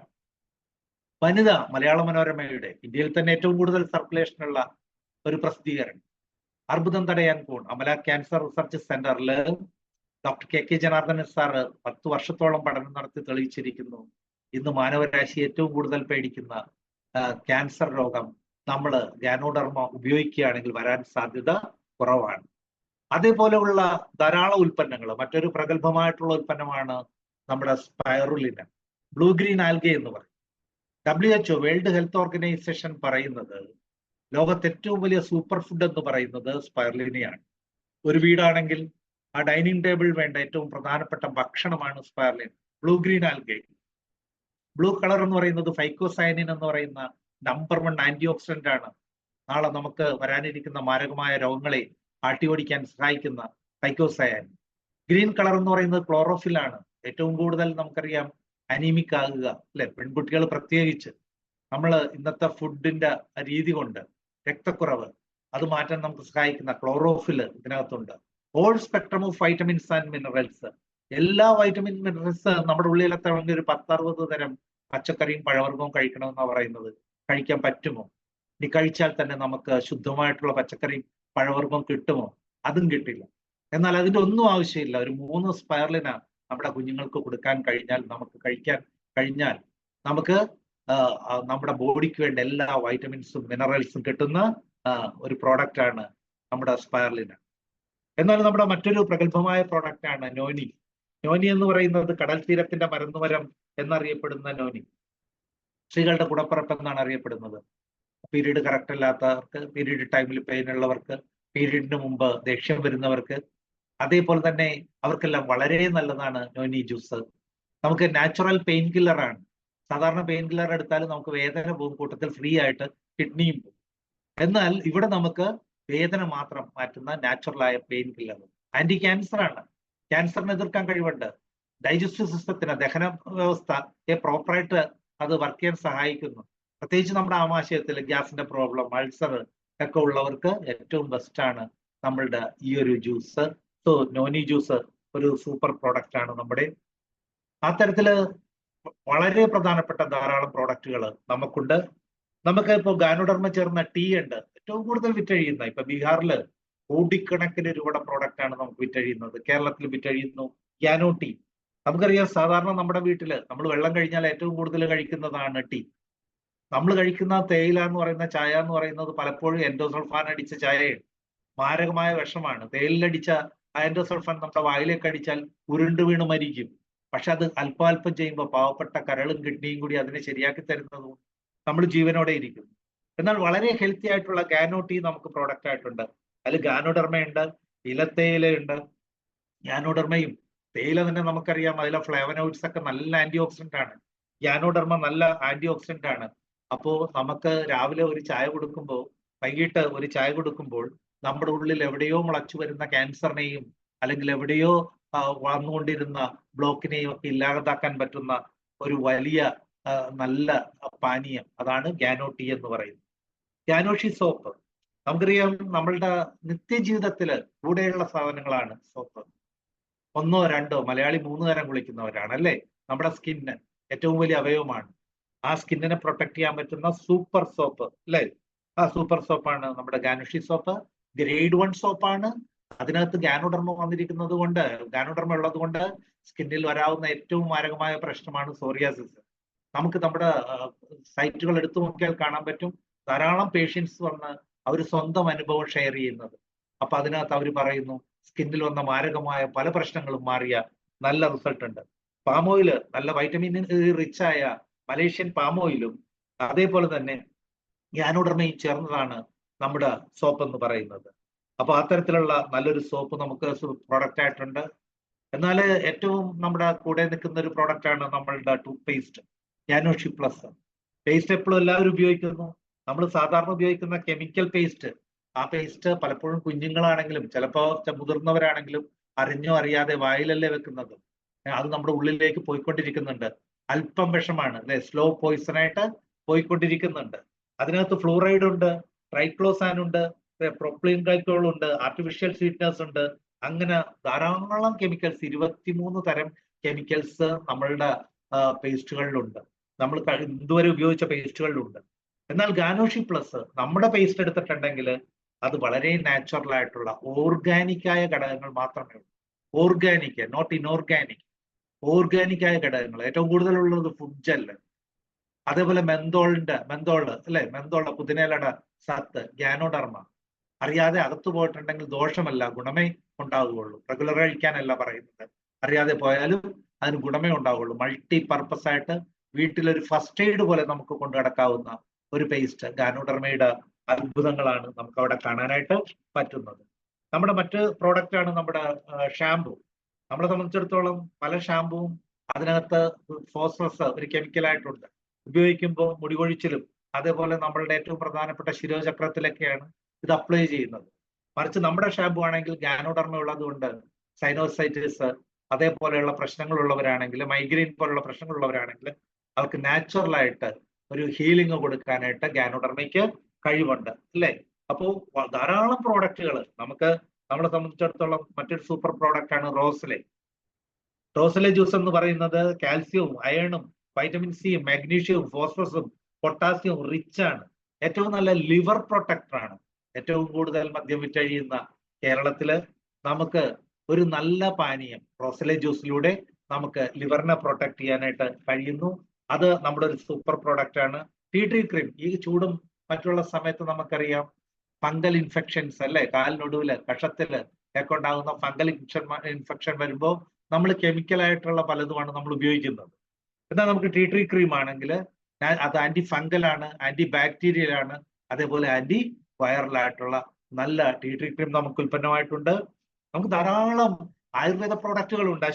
S2: വനിത മലയാള മനോരമയുടെ ഇന്ത്യയിൽ തന്നെ ഏറ്റവും കൂടുതൽ സർക്കുലേഷനുള്ള ഒരു പ്രസിദ്ധീകരണം, അർബുദം തടയാൻ കൂൺ, അമല ക്യാൻസർ റിസർച്ച് സെന്ററിൽ ഡോക്ടർ KK ജനാർദ്ദനൻ സാറ് 10 വർഷത്തോളം പഠനം നടത്തി തെളിയിച്ചിരിക്കുന്നു. ഇന്ന് മാനവരാശി ഏറ്റവും കൂടുതൽ പേടിക്കുന്ന ക്യാൻസർ രോഗം നമ്മൾ ഗ്യാനോഡർമ ഉപയോഗിക്കുകയാണെങ്കിൽ വരാൻ സാധ്യത കുറവാണ്. അതേപോലെയുള്ള ധാരാളം ഉൽപ്പന്നങ്ങൾ. മറ്റൊരു പ്രഗത്ഭമായിട്ടുള്ള ഉൽപ്പന്നമാണ് നമ്മുടെ സ്പൈറുലിന, ബ്ലൂ ഗ്രീൻ ആൽഗെ എന്ന് പറയും. WHO വേൾഡ് ഹെൽത്ത് ഓർഗനൈസേഷൻ പറയുന്നത് ലോകത്ത് ഏറ്റവും വലിയ സൂപ്പർ ഫുഡ് എന്ന് പറയുന്നത് സ്പൈറുലിനയാണ്. ഒരു വീടാണെങ്കിൽ ആ ഡൈനിങ് ടേബിൾ വേണ്ട ഏറ്റവും പ്രധാനപ്പെട്ട ഭക്ഷണമാണ് spirulina. Blue green algae. Blue colour എന്ന് പറയുന്നത് ഫൈക്കോസൈനിൻ എന്ന് പറയുന്ന നമ്പർ 1 ആന്റി ഓക്സിഡന്റ് ആണ്. നാളെ നമുക്ക് വരാനിരിക്കുന്ന മാരകമായ രോഗങ്ങളെ ആട്ടിയോടിക്കാൻ സഹായിക്കുന്ന ഫൈക്കോസയാൻ. ഗ്രീൻ കളർ എന്ന് പറയുന്നത് ക്ലോറോഫിൽ ആണ്. ഏറ്റവും കൂടുതൽ നമുക്കറിയാം അനീമിക് ആകുക അല്ലെ, പെൺകുട്ടികൾ പ്രത്യേകിച്ച്. നമ്മൾ ഇന്നത്തെ ഫുഡിന്റെ രീതി കൊണ്ട് രക്തക്കുറവ് അത് മാറ്റാൻ നമുക്ക് സഹായിക്കുന്ന ക്ലോറോഫിൽ ഇതിനകത്തുണ്ട്. Whole spectrum of vitamins and minerals, എല്ലാ വൈറ്റമിൻ മിനറൽസ് നമ്മുടെ ഉള്ളിലെത്തണമെങ്കിൽ ഒരു 10-60 തരം പച്ചക്കറിയും പഴവർഗ്ഗവും കഴിക്കണമെന്നാണ് പറയുന്നത്. കഴിക്കാൻ പറ്റുമോ? ഇനി കഴിച്ചാൽ തന്നെ നമുക്ക് ശുദ്ധമായിട്ടുള്ള പച്ചക്കറിയും പഴവർഗ്ഗവും കിട്ടുമോ? അതും കിട്ടില്ല. എന്നാൽ അതിന്റെ ഒന്നും ആവശ്യമില്ല. ഒരു 3 സ്പൈറലിന നമ്മുടെ കുഞ്ഞുങ്ങൾക്ക് കൊടുക്കാൻ കഴിഞ്ഞാൽ, നമുക്ക് കഴിക്കാൻ കഴിഞ്ഞാൽ, നമുക്ക് നമ്മുടെ ബോഡിക്ക് വേണ്ട എല്ലാ വൈറ്റമിൻസും മിനറൽസും കിട്ടുന്ന ഒരു പ്രോഡക്റ്റ് ആണ് നമ്മുടെ സ്പൈറലിന. എന്നാൽ നമ്മുടെ മറ്റൊരു പ്രഗത്ഭമായ പ്രോഡക്റ്റ് ആണ് നോനി. നോനി എന്ന് പറയുന്നത് കടൽ തീരത്തിന്റെ മരുന്നുമരം എന്നറിയപ്പെടുന്ന നോനി. സ്ത്രീകളുടെ കുടപ്പിറപ്പ് എന്നാണ് അറിയപ്പെടുന്നത്. പീരീഡ് കറക്റ്റ് അല്ലാത്തവർക്ക്, പീരീഡ് ടൈമിൽ പെയിൻ ഉള്ളവർക്ക്, പീരീഡിന് മുമ്പ് ദേഷ്യം വരുന്നവർക്ക്, അതേപോലെ തന്നെ അവർക്കെല്ലാം വളരെ നല്ലതാണ് നോനി ജ്യൂസ്. നമുക്ക് നാച്ചുറൽ പെയിൻ കില്ലറാണ്. സാധാരണ പെയിൻ കില്ലർ എടുത്താൽ നമുക്ക് വേദന പോകും, കൂട്ടത്തിൽ ഫ്രീ ആയിട്ട് കിഡ്നിയും പോകും. എന്നാൽ ഇവിടെ നമുക്ക് വേദന മാത്രം മാറ്റുന്ന നാച്ചുറലായ പെയിൻ കില്ലർ. ആന്റി ക്യാൻസർ ആണ്. ക്യാൻസറിനെ എതിർക്കാൻ കഴിവുണ്ട്. ഡൈജസ്റ്റീവ് സിസ്റ്റത്തിന്, ദഹന വ്യവസ്ഥയെ പ്രോപ്പറായിട്ട് അത് വർക്ക് ചെയ്യാൻ സഹായിക്കുന്നു. പ്രത്യേകിച്ച് നമ്മുടെ ആമാശയത്തിൽ ഗ്യാസിന്റെ പ്രോബ്ലം, അൾസർ ഒക്കെ ഉള്ളവർക്ക് ഏറ്റവും ബെസ്റ്റ് ആണ് നമ്മളുടെ ഈ ഒരു ജ്യൂസ്. സോ നോനി ജ്യൂസ് ഒരു സൂപ്പർ പ്രോഡക്റ്റ് ആണ് നമ്മുടെ. ആ തരത്തില് വളരെ പ്രധാനപ്പെട്ട ധാരാളം പ്രോഡക്റ്റുകൾ നമുക്കുണ്ട്. നമുക്ക് ഇപ്പോൾ ഗാനോഡർമ ചേർന്ന ടീ ഉണ്ട്, ഏറ്റവും കൂടുതൽ വിറ്റഴിയുന്ന. ഇപ്പൊ ബീഹാറിൽ കോടിക്കണക്കിന് രൂപയുടെ പ്രോഡക്റ്റ് ആണ് നമുക്ക് വിറ്റഴിയുന്നത്. കേരളത്തിൽ വിറ്റഴിയുന്നു ഗ്യാനോ ടീ. നമുക്കറിയാം, സാധാരണ നമ്മുടെ വീട്ടില് നമ്മൾ വെള്ളം കഴിഞ്ഞാൽ ഏറ്റവും കൂടുതൽ കഴിക്കുന്നതാണ് ടീ. നമ്മൾ കഴിക്കുന്ന തേയില എന്ന് പറയുന്ന ചായ എന്ന് പറയുന്നത് പലപ്പോഴും എൻഡോസൾഫാൻ അടിച്ച ചായയാണ്. മാരകമായ വിഷമാണ്. തേയിലടിച്ച എൻഡോസൾഫാൻ നമ്മുടെ വായിലേക്ക് അടിച്ചാൽ ഉരുണ്ട് വീണ് മരിക്കും. പക്ഷെ അത് അല്പാൽപ്പം ചെയ്യുമ്പോൾ പാവപ്പെട്ട കരളും കിഡ്നിയും കൂടി അതിനെ ശരിയാക്കി തരുന്നതും നമ്മൾ ജീവനോടെ ഇരിക്കുന്നു. എന്നാൽ വളരെ ഹെൽത്തി ആയിട്ടുള്ള ഗാനോ ടീ നമുക്ക് പ്രോഡക്റ്റ് ആയിട്ടുണ്ട്. അതിൽ ഗാനോഡർമയുണ്ട്, ഇലത്തേയിലയുണ്ട്. ഗാനോഡർമയും തേയില തന്നെ നമുക്കറിയാം, അതിലെ ഫ്ലേവനോയിഡ്സ് ഒക്കെ നല്ല ആന്റി ഓക്സിഡന്റ് ആണ്. ഗാനോഡർമ നല്ല ആന്റി ഓക്സിഡന്റ് ആണ്. അപ്പോ നമുക്ക് രാവിലെ ഒരു ചായ കൊടുക്കുമ്പോൾ, വൈകിട്ട് ഒരു ചായ കൊടുക്കുമ്പോൾ നമ്മുടെ ഉള്ളിൽ എവിടെയോ മുളച്ചു വരുന്ന ക്യാൻസറിനെയും അല്ലെങ്കിൽ എവിടെയോ വന്നുകൊണ്ടിരുന്ന ബ്ലോക്കിനെയും ഒക്കെ ഇല്ലാതാക്കാൻ പറ്റുന്ന ഒരു വലിയ നല്ല പാനീയം, അതാണ് ഗാനോ ടീ എന്ന് പറയുന്നത്. ഗാനോഷി സോപ്പ് നമുക്കറിയാം, നമ്മളുടെ നിത്യജീവിതത്തില് കൂടെയുള്ള സാധനങ്ങളാണ് സോപ്പ്. 1 2 മലയാളി 3 നേരം കുളിക്കുന്നവരാണ് അല്ലേ? നമ്മുടെ സ്കിന്ന് ഏറ്റവും വലിയ അവയവമാണ്. ആ സ്കിന്നിനെ പ്രൊട്ടക്ട് ചെയ്യാൻ പറ്റുന്ന സൂപ്പർ സോപ്പ് അല്ലേ? ആ സൂപ്പർ സോപ്പാണ് നമ്മുടെ ഗാനോഷി സോപ്പ്. ഗ്രേഡ് 1 സോപ്പാണ്. അതിനകത്ത് ഗാനോഡർമ വന്നിരിക്കുന്നത് കൊണ്ട്, ഗാനോഡർമ ഉള്ളത് കൊണ്ട് സ്കിന്നിൽ വരാവുന്ന ഏറ്റവും മാരകമായ പ്രശ്നമാണ് സോറിയാസിസ്. നമുക്ക് നമ്മുടെ സൈറ്റുകൾ എടുത്തു നോക്കിയാൽ കാണാൻ പറ്റും, ധാരാളം പേഷ്യൻസ് വന്ന് അവർ സ്വന്തം അനുഭവം ഷെയർ ചെയ്യുന്നത്. അപ്പൊ അതിനകത്ത് അവർ പറയുന്നു സ്കിന്നിൽ വന്ന മാരകമായ പല പ്രശ്നങ്ങളും മാറിയ നല്ല റിസൾട്ട് ഉണ്ട്. പാം ഓയില്, നല്ല വൈറ്റമിൻ റിച്ച് ആയ മലേഷ്യൻ പാം ഓയിലും അതേപോലെ തന്നെ ഗാനോഡർമയും ചേർന്നതാണ് നമ്മുടെ സോപ്പ് എന്ന് പറയുന്നത്. അപ്പൊ അത്തരത്തിലുള്ള നല്ലൊരു സോപ്പ് നമുക്ക് പ്രോഡക്റ്റ് ആയിട്ടുണ്ട്. എന്നാൽ ഏറ്റവും നമ്മുടെ കൂടെ നിൽക്കുന്ന ഒരു പ്രോഡക്റ്റ് ആണ് നമ്മളുടെ ടൂത്ത് പേസ്റ്റ് ഗാനോഷി പ്ലസ്. പേസ്റ്റ് എപ്പോഴും എല്ലാവരും ഉപയോഗിക്കുന്നു. നമ്മൾ സാധാരണ ഉപയോഗിക്കുന്ന കെമിക്കൽ പേസ്റ്റ്, ആ പേസ്റ്റ് പലപ്പോഴും കുഞ്ഞുങ്ങളാണെങ്കിലും ചിലപ്പോൾ മുതിർന്നവരാണെങ്കിലും അറിഞ്ഞോ അറിയാതെ വായിലല്ലേ വെക്കുന്നത്. അത് നമ്മുടെ ഉള്ളിലേക്ക് പോയിക്കൊണ്ടിരിക്കുന്നുണ്ട്. അല്പം വിഷമാണ് അല്ലെ, സ്ലോ പോയിസൺ ആയിട്ട് പോയിക്കൊണ്ടിരിക്കുന്നുണ്ട്. അതിനകത്ത് ഫ്ലൂറൈഡ് ഉണ്ട്, ട്രൈക്ലോസാൻ ഉണ്ട്, പ്രൊപ്ലീൻ ഗ്ലൈക്കോൾ ഉണ്ട്, ആർട്ടിഫിഷ്യൽ സ്വീറ്റ്നസ് ഉണ്ട്. അങ്ങനെ ധാരാളം കെമിക്കൽസ്, 23 തരം കെമിക്കൽസ് നമ്മളുടെ പേസ്റ്റുകളിലുണ്ട്. നമ്മൾ ഇതുവരെ ഉപയോഗിച്ച പേസ്റ്റുകളിലുണ്ട്. എന്നാൽ ഗാനോഷി പ്ലസ് നമ്മുടെ പേസ്റ്റ് എടുത്തിട്ടുണ്ടെങ്കിൽ അത് വളരെ നാച്ചുറൽ ആയിട്ടുള്ള ഓർഗാനിക് ആയ ഘടകങ്ങൾ മാത്രമേ ഉള്ളൂ. ഓർഗാനിക്, നോട്ട് ഇൻഓർഗാനിക്, ഓർഗാനിക് ആയ ഘടകങ്ങൾ. ഏറ്റവും കൂടുതലുള്ളത് ഫുഡ് ജെല്ല്, അതേപോലെ മെന്തോള് അല്ലെ, മെന്തോള പുതിനയിലയുടെ സത്ത്, ഗാനോഡർമ. അറിയാതെ അകത്തു പോയിട്ടുണ്ടെങ്കിൽ ദോഷമല്ല, ഗുണമേ ഉണ്ടാവുകയുള്ളൂ. റെഗുലർ കഴിക്കാനല്ല പറയുന്നത്, അറിയാതെ പോയാലും അതിന് ഗുണമേ ഉണ്ടാവുകയുള്ളൂ. മൾട്ടി പർപ്പസ് ആയിട്ട് വീട്ടിലൊരു ഫസ്റ്റ് എയ്ഡ് പോലെ നമുക്ക് കൊണ്ടു നടക്കാവുന്ന ഒരു പേസ്റ്റ് ഗാനോഡർമയുടെ അത്ഭുതങ്ങളാണ് നമുക്ക് അവിടെ കാണാനായിട്ട് പറ്റുന്നത്. നമ്മുടെ മറ്റ് പ്രോഡക്റ്റ് ആണ് നമ്മുടെ ഷാംപൂ. നമ്മളെ സംബന്ധിച്ചിടത്തോളം പല ഷാമ്പുവും അതിനകത്ത് ഫോസ്ഫറസ് ഒരു കെമിക്കലായിട്ടുണ്ട്. ഉപയോഗിക്കുമ്പോൾ മുടി കൊഴിച്ചിലും അതേപോലെ നമ്മളുടെ ഏറ്റവും പ്രധാനപ്പെട്ട ശിരോചക്രത്തിലൊക്കെയാണ് ഇത് അപ്ലൈ ചെയ്യുന്നത്. മറിച്ച് നമ്മുടെ ഷാമ്പു ആണെങ്കിൽ ഗാനോഡർമ ഉള്ളത് കൊണ്ട് സൈനോസൈറ്റിസ് അതേപോലെയുള്ള പ്രശ്നങ്ങളുള്ളവരാണെങ്കിൽ, മൈഗ്രെയിൻ പോലുള്ള പ്രശ്നങ്ങളുള്ളവരാണെങ്കിൽ അവർക്ക് നാച്ചുറൽ ആയിട്ട് ഒരു ഹീലിംഗ് കൊടുക്കാനായിട്ട് ഗാനോഡർമയ്ക്ക് കഴിവുണ്ട്, അല്ലേ? അപ്പോൾ ധാരാളം പ്രോഡക്റ്റുകൾ നമ്മളെ സംബന്ധിച്ചിടത്തോളം മറ്റൊരു സൂപ്പർ പ്രോഡക്റ്റ് ആണ് റോസ്ലെ. റോസ്ലെ ജ്യൂസ് എന്ന് പറയുന്നത് കാൽസ്യവും അയണും വൈറ്റമിൻ സിയും മാഗ്നീഷ്യവും ഫോസ്ഫറസും പൊട്ടാസ്യവും റിച്ച് ആണ്. ഏറ്റവും നല്ല ലിവർ പ്രൊട്ടക്ടർ ആണ്. ഏറ്റവും കൂടുതൽ മദ്യം വിറ്റഴിയുന്ന കേരളത്തില് നമുക്ക് ഒരു നല്ല പാനീയം റോസ്ലെ ജ്യൂസിലൂടെ നമുക്ക് ലിവറിനെ പ്രൊട്ടക്ട് ചെയ്യാനായിട്ട് കഴിയുന്നു. അത് നമ്മുടെ ഒരു സൂപ്പർ പ്രോഡക്റ്റ് ആണ്. ടീ ട്രീ ക്രീം ഈ ചൂടും മറ്റുള്ള സമയത്ത് നമുക്കറിയാം ഫംഗൽ ഇൻഫെക്ഷൻസ്, അല്ലെ? കാലിനൊടുവില് കഷത്തില് ഒക്കെ ഉണ്ടാകുന്ന ഫംഗൽ ഇൻഫെക്ഷൻ വരുമ്പോൾ നമ്മൾ കെമിക്കലായിട്ടുള്ള പലതുമാണ് നമ്മൾ ഉപയോഗിക്കുന്നത്. എന്നാൽ നമുക്ക് ടീ ട്രീ ക്രീം ആണെങ്കിൽ അത് ആന്റി ഫംഗൽ ആണ്, ആന്റി ബാക്ടീരിയൽ ആണ്, അതേപോലെ ആന്റി വൈറൽ ആയിട്ടുള്ള നല്ല ടീ ട്രീ ക്രീം നമുക്ക് ഉൽപ്പന്നമായിട്ടുണ്ട്. നമുക്ക് ധാരാളം ആയുർവേദ പ്രോഡക്റ്റുകളുണ്ട്.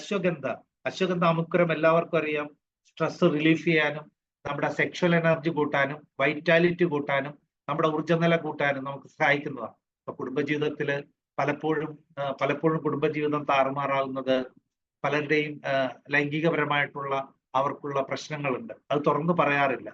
S2: അശ്വഗന്ധ അമുക്കുരം എല്ലാവർക്കും അറിയാം. സ്ട്രെസ് റിലീഫ് ചെയ്യാനും നമ്മുടെ സെക്ഷൽ എനർജി കൂട്ടാനും വൈറ്റാലിറ്റി കൂട്ടാനും നമ്മുടെ ഊർജ്ജനില കൂട്ടാനും നമുക്ക് സഹായിക്കുന്നതാണ്. ഇപ്പൊ കുടുംബജീവിതത്തില് പലപ്പോഴും കുടുംബജീവിതം താറുമാറാകുന്നത് പലരുടെയും ലൈംഗികപരമായിട്ടുള്ള അവർക്കുള്ള പ്രശ്നങ്ങളുണ്ട്. അത് തുറന്നു പറയാറില്ല.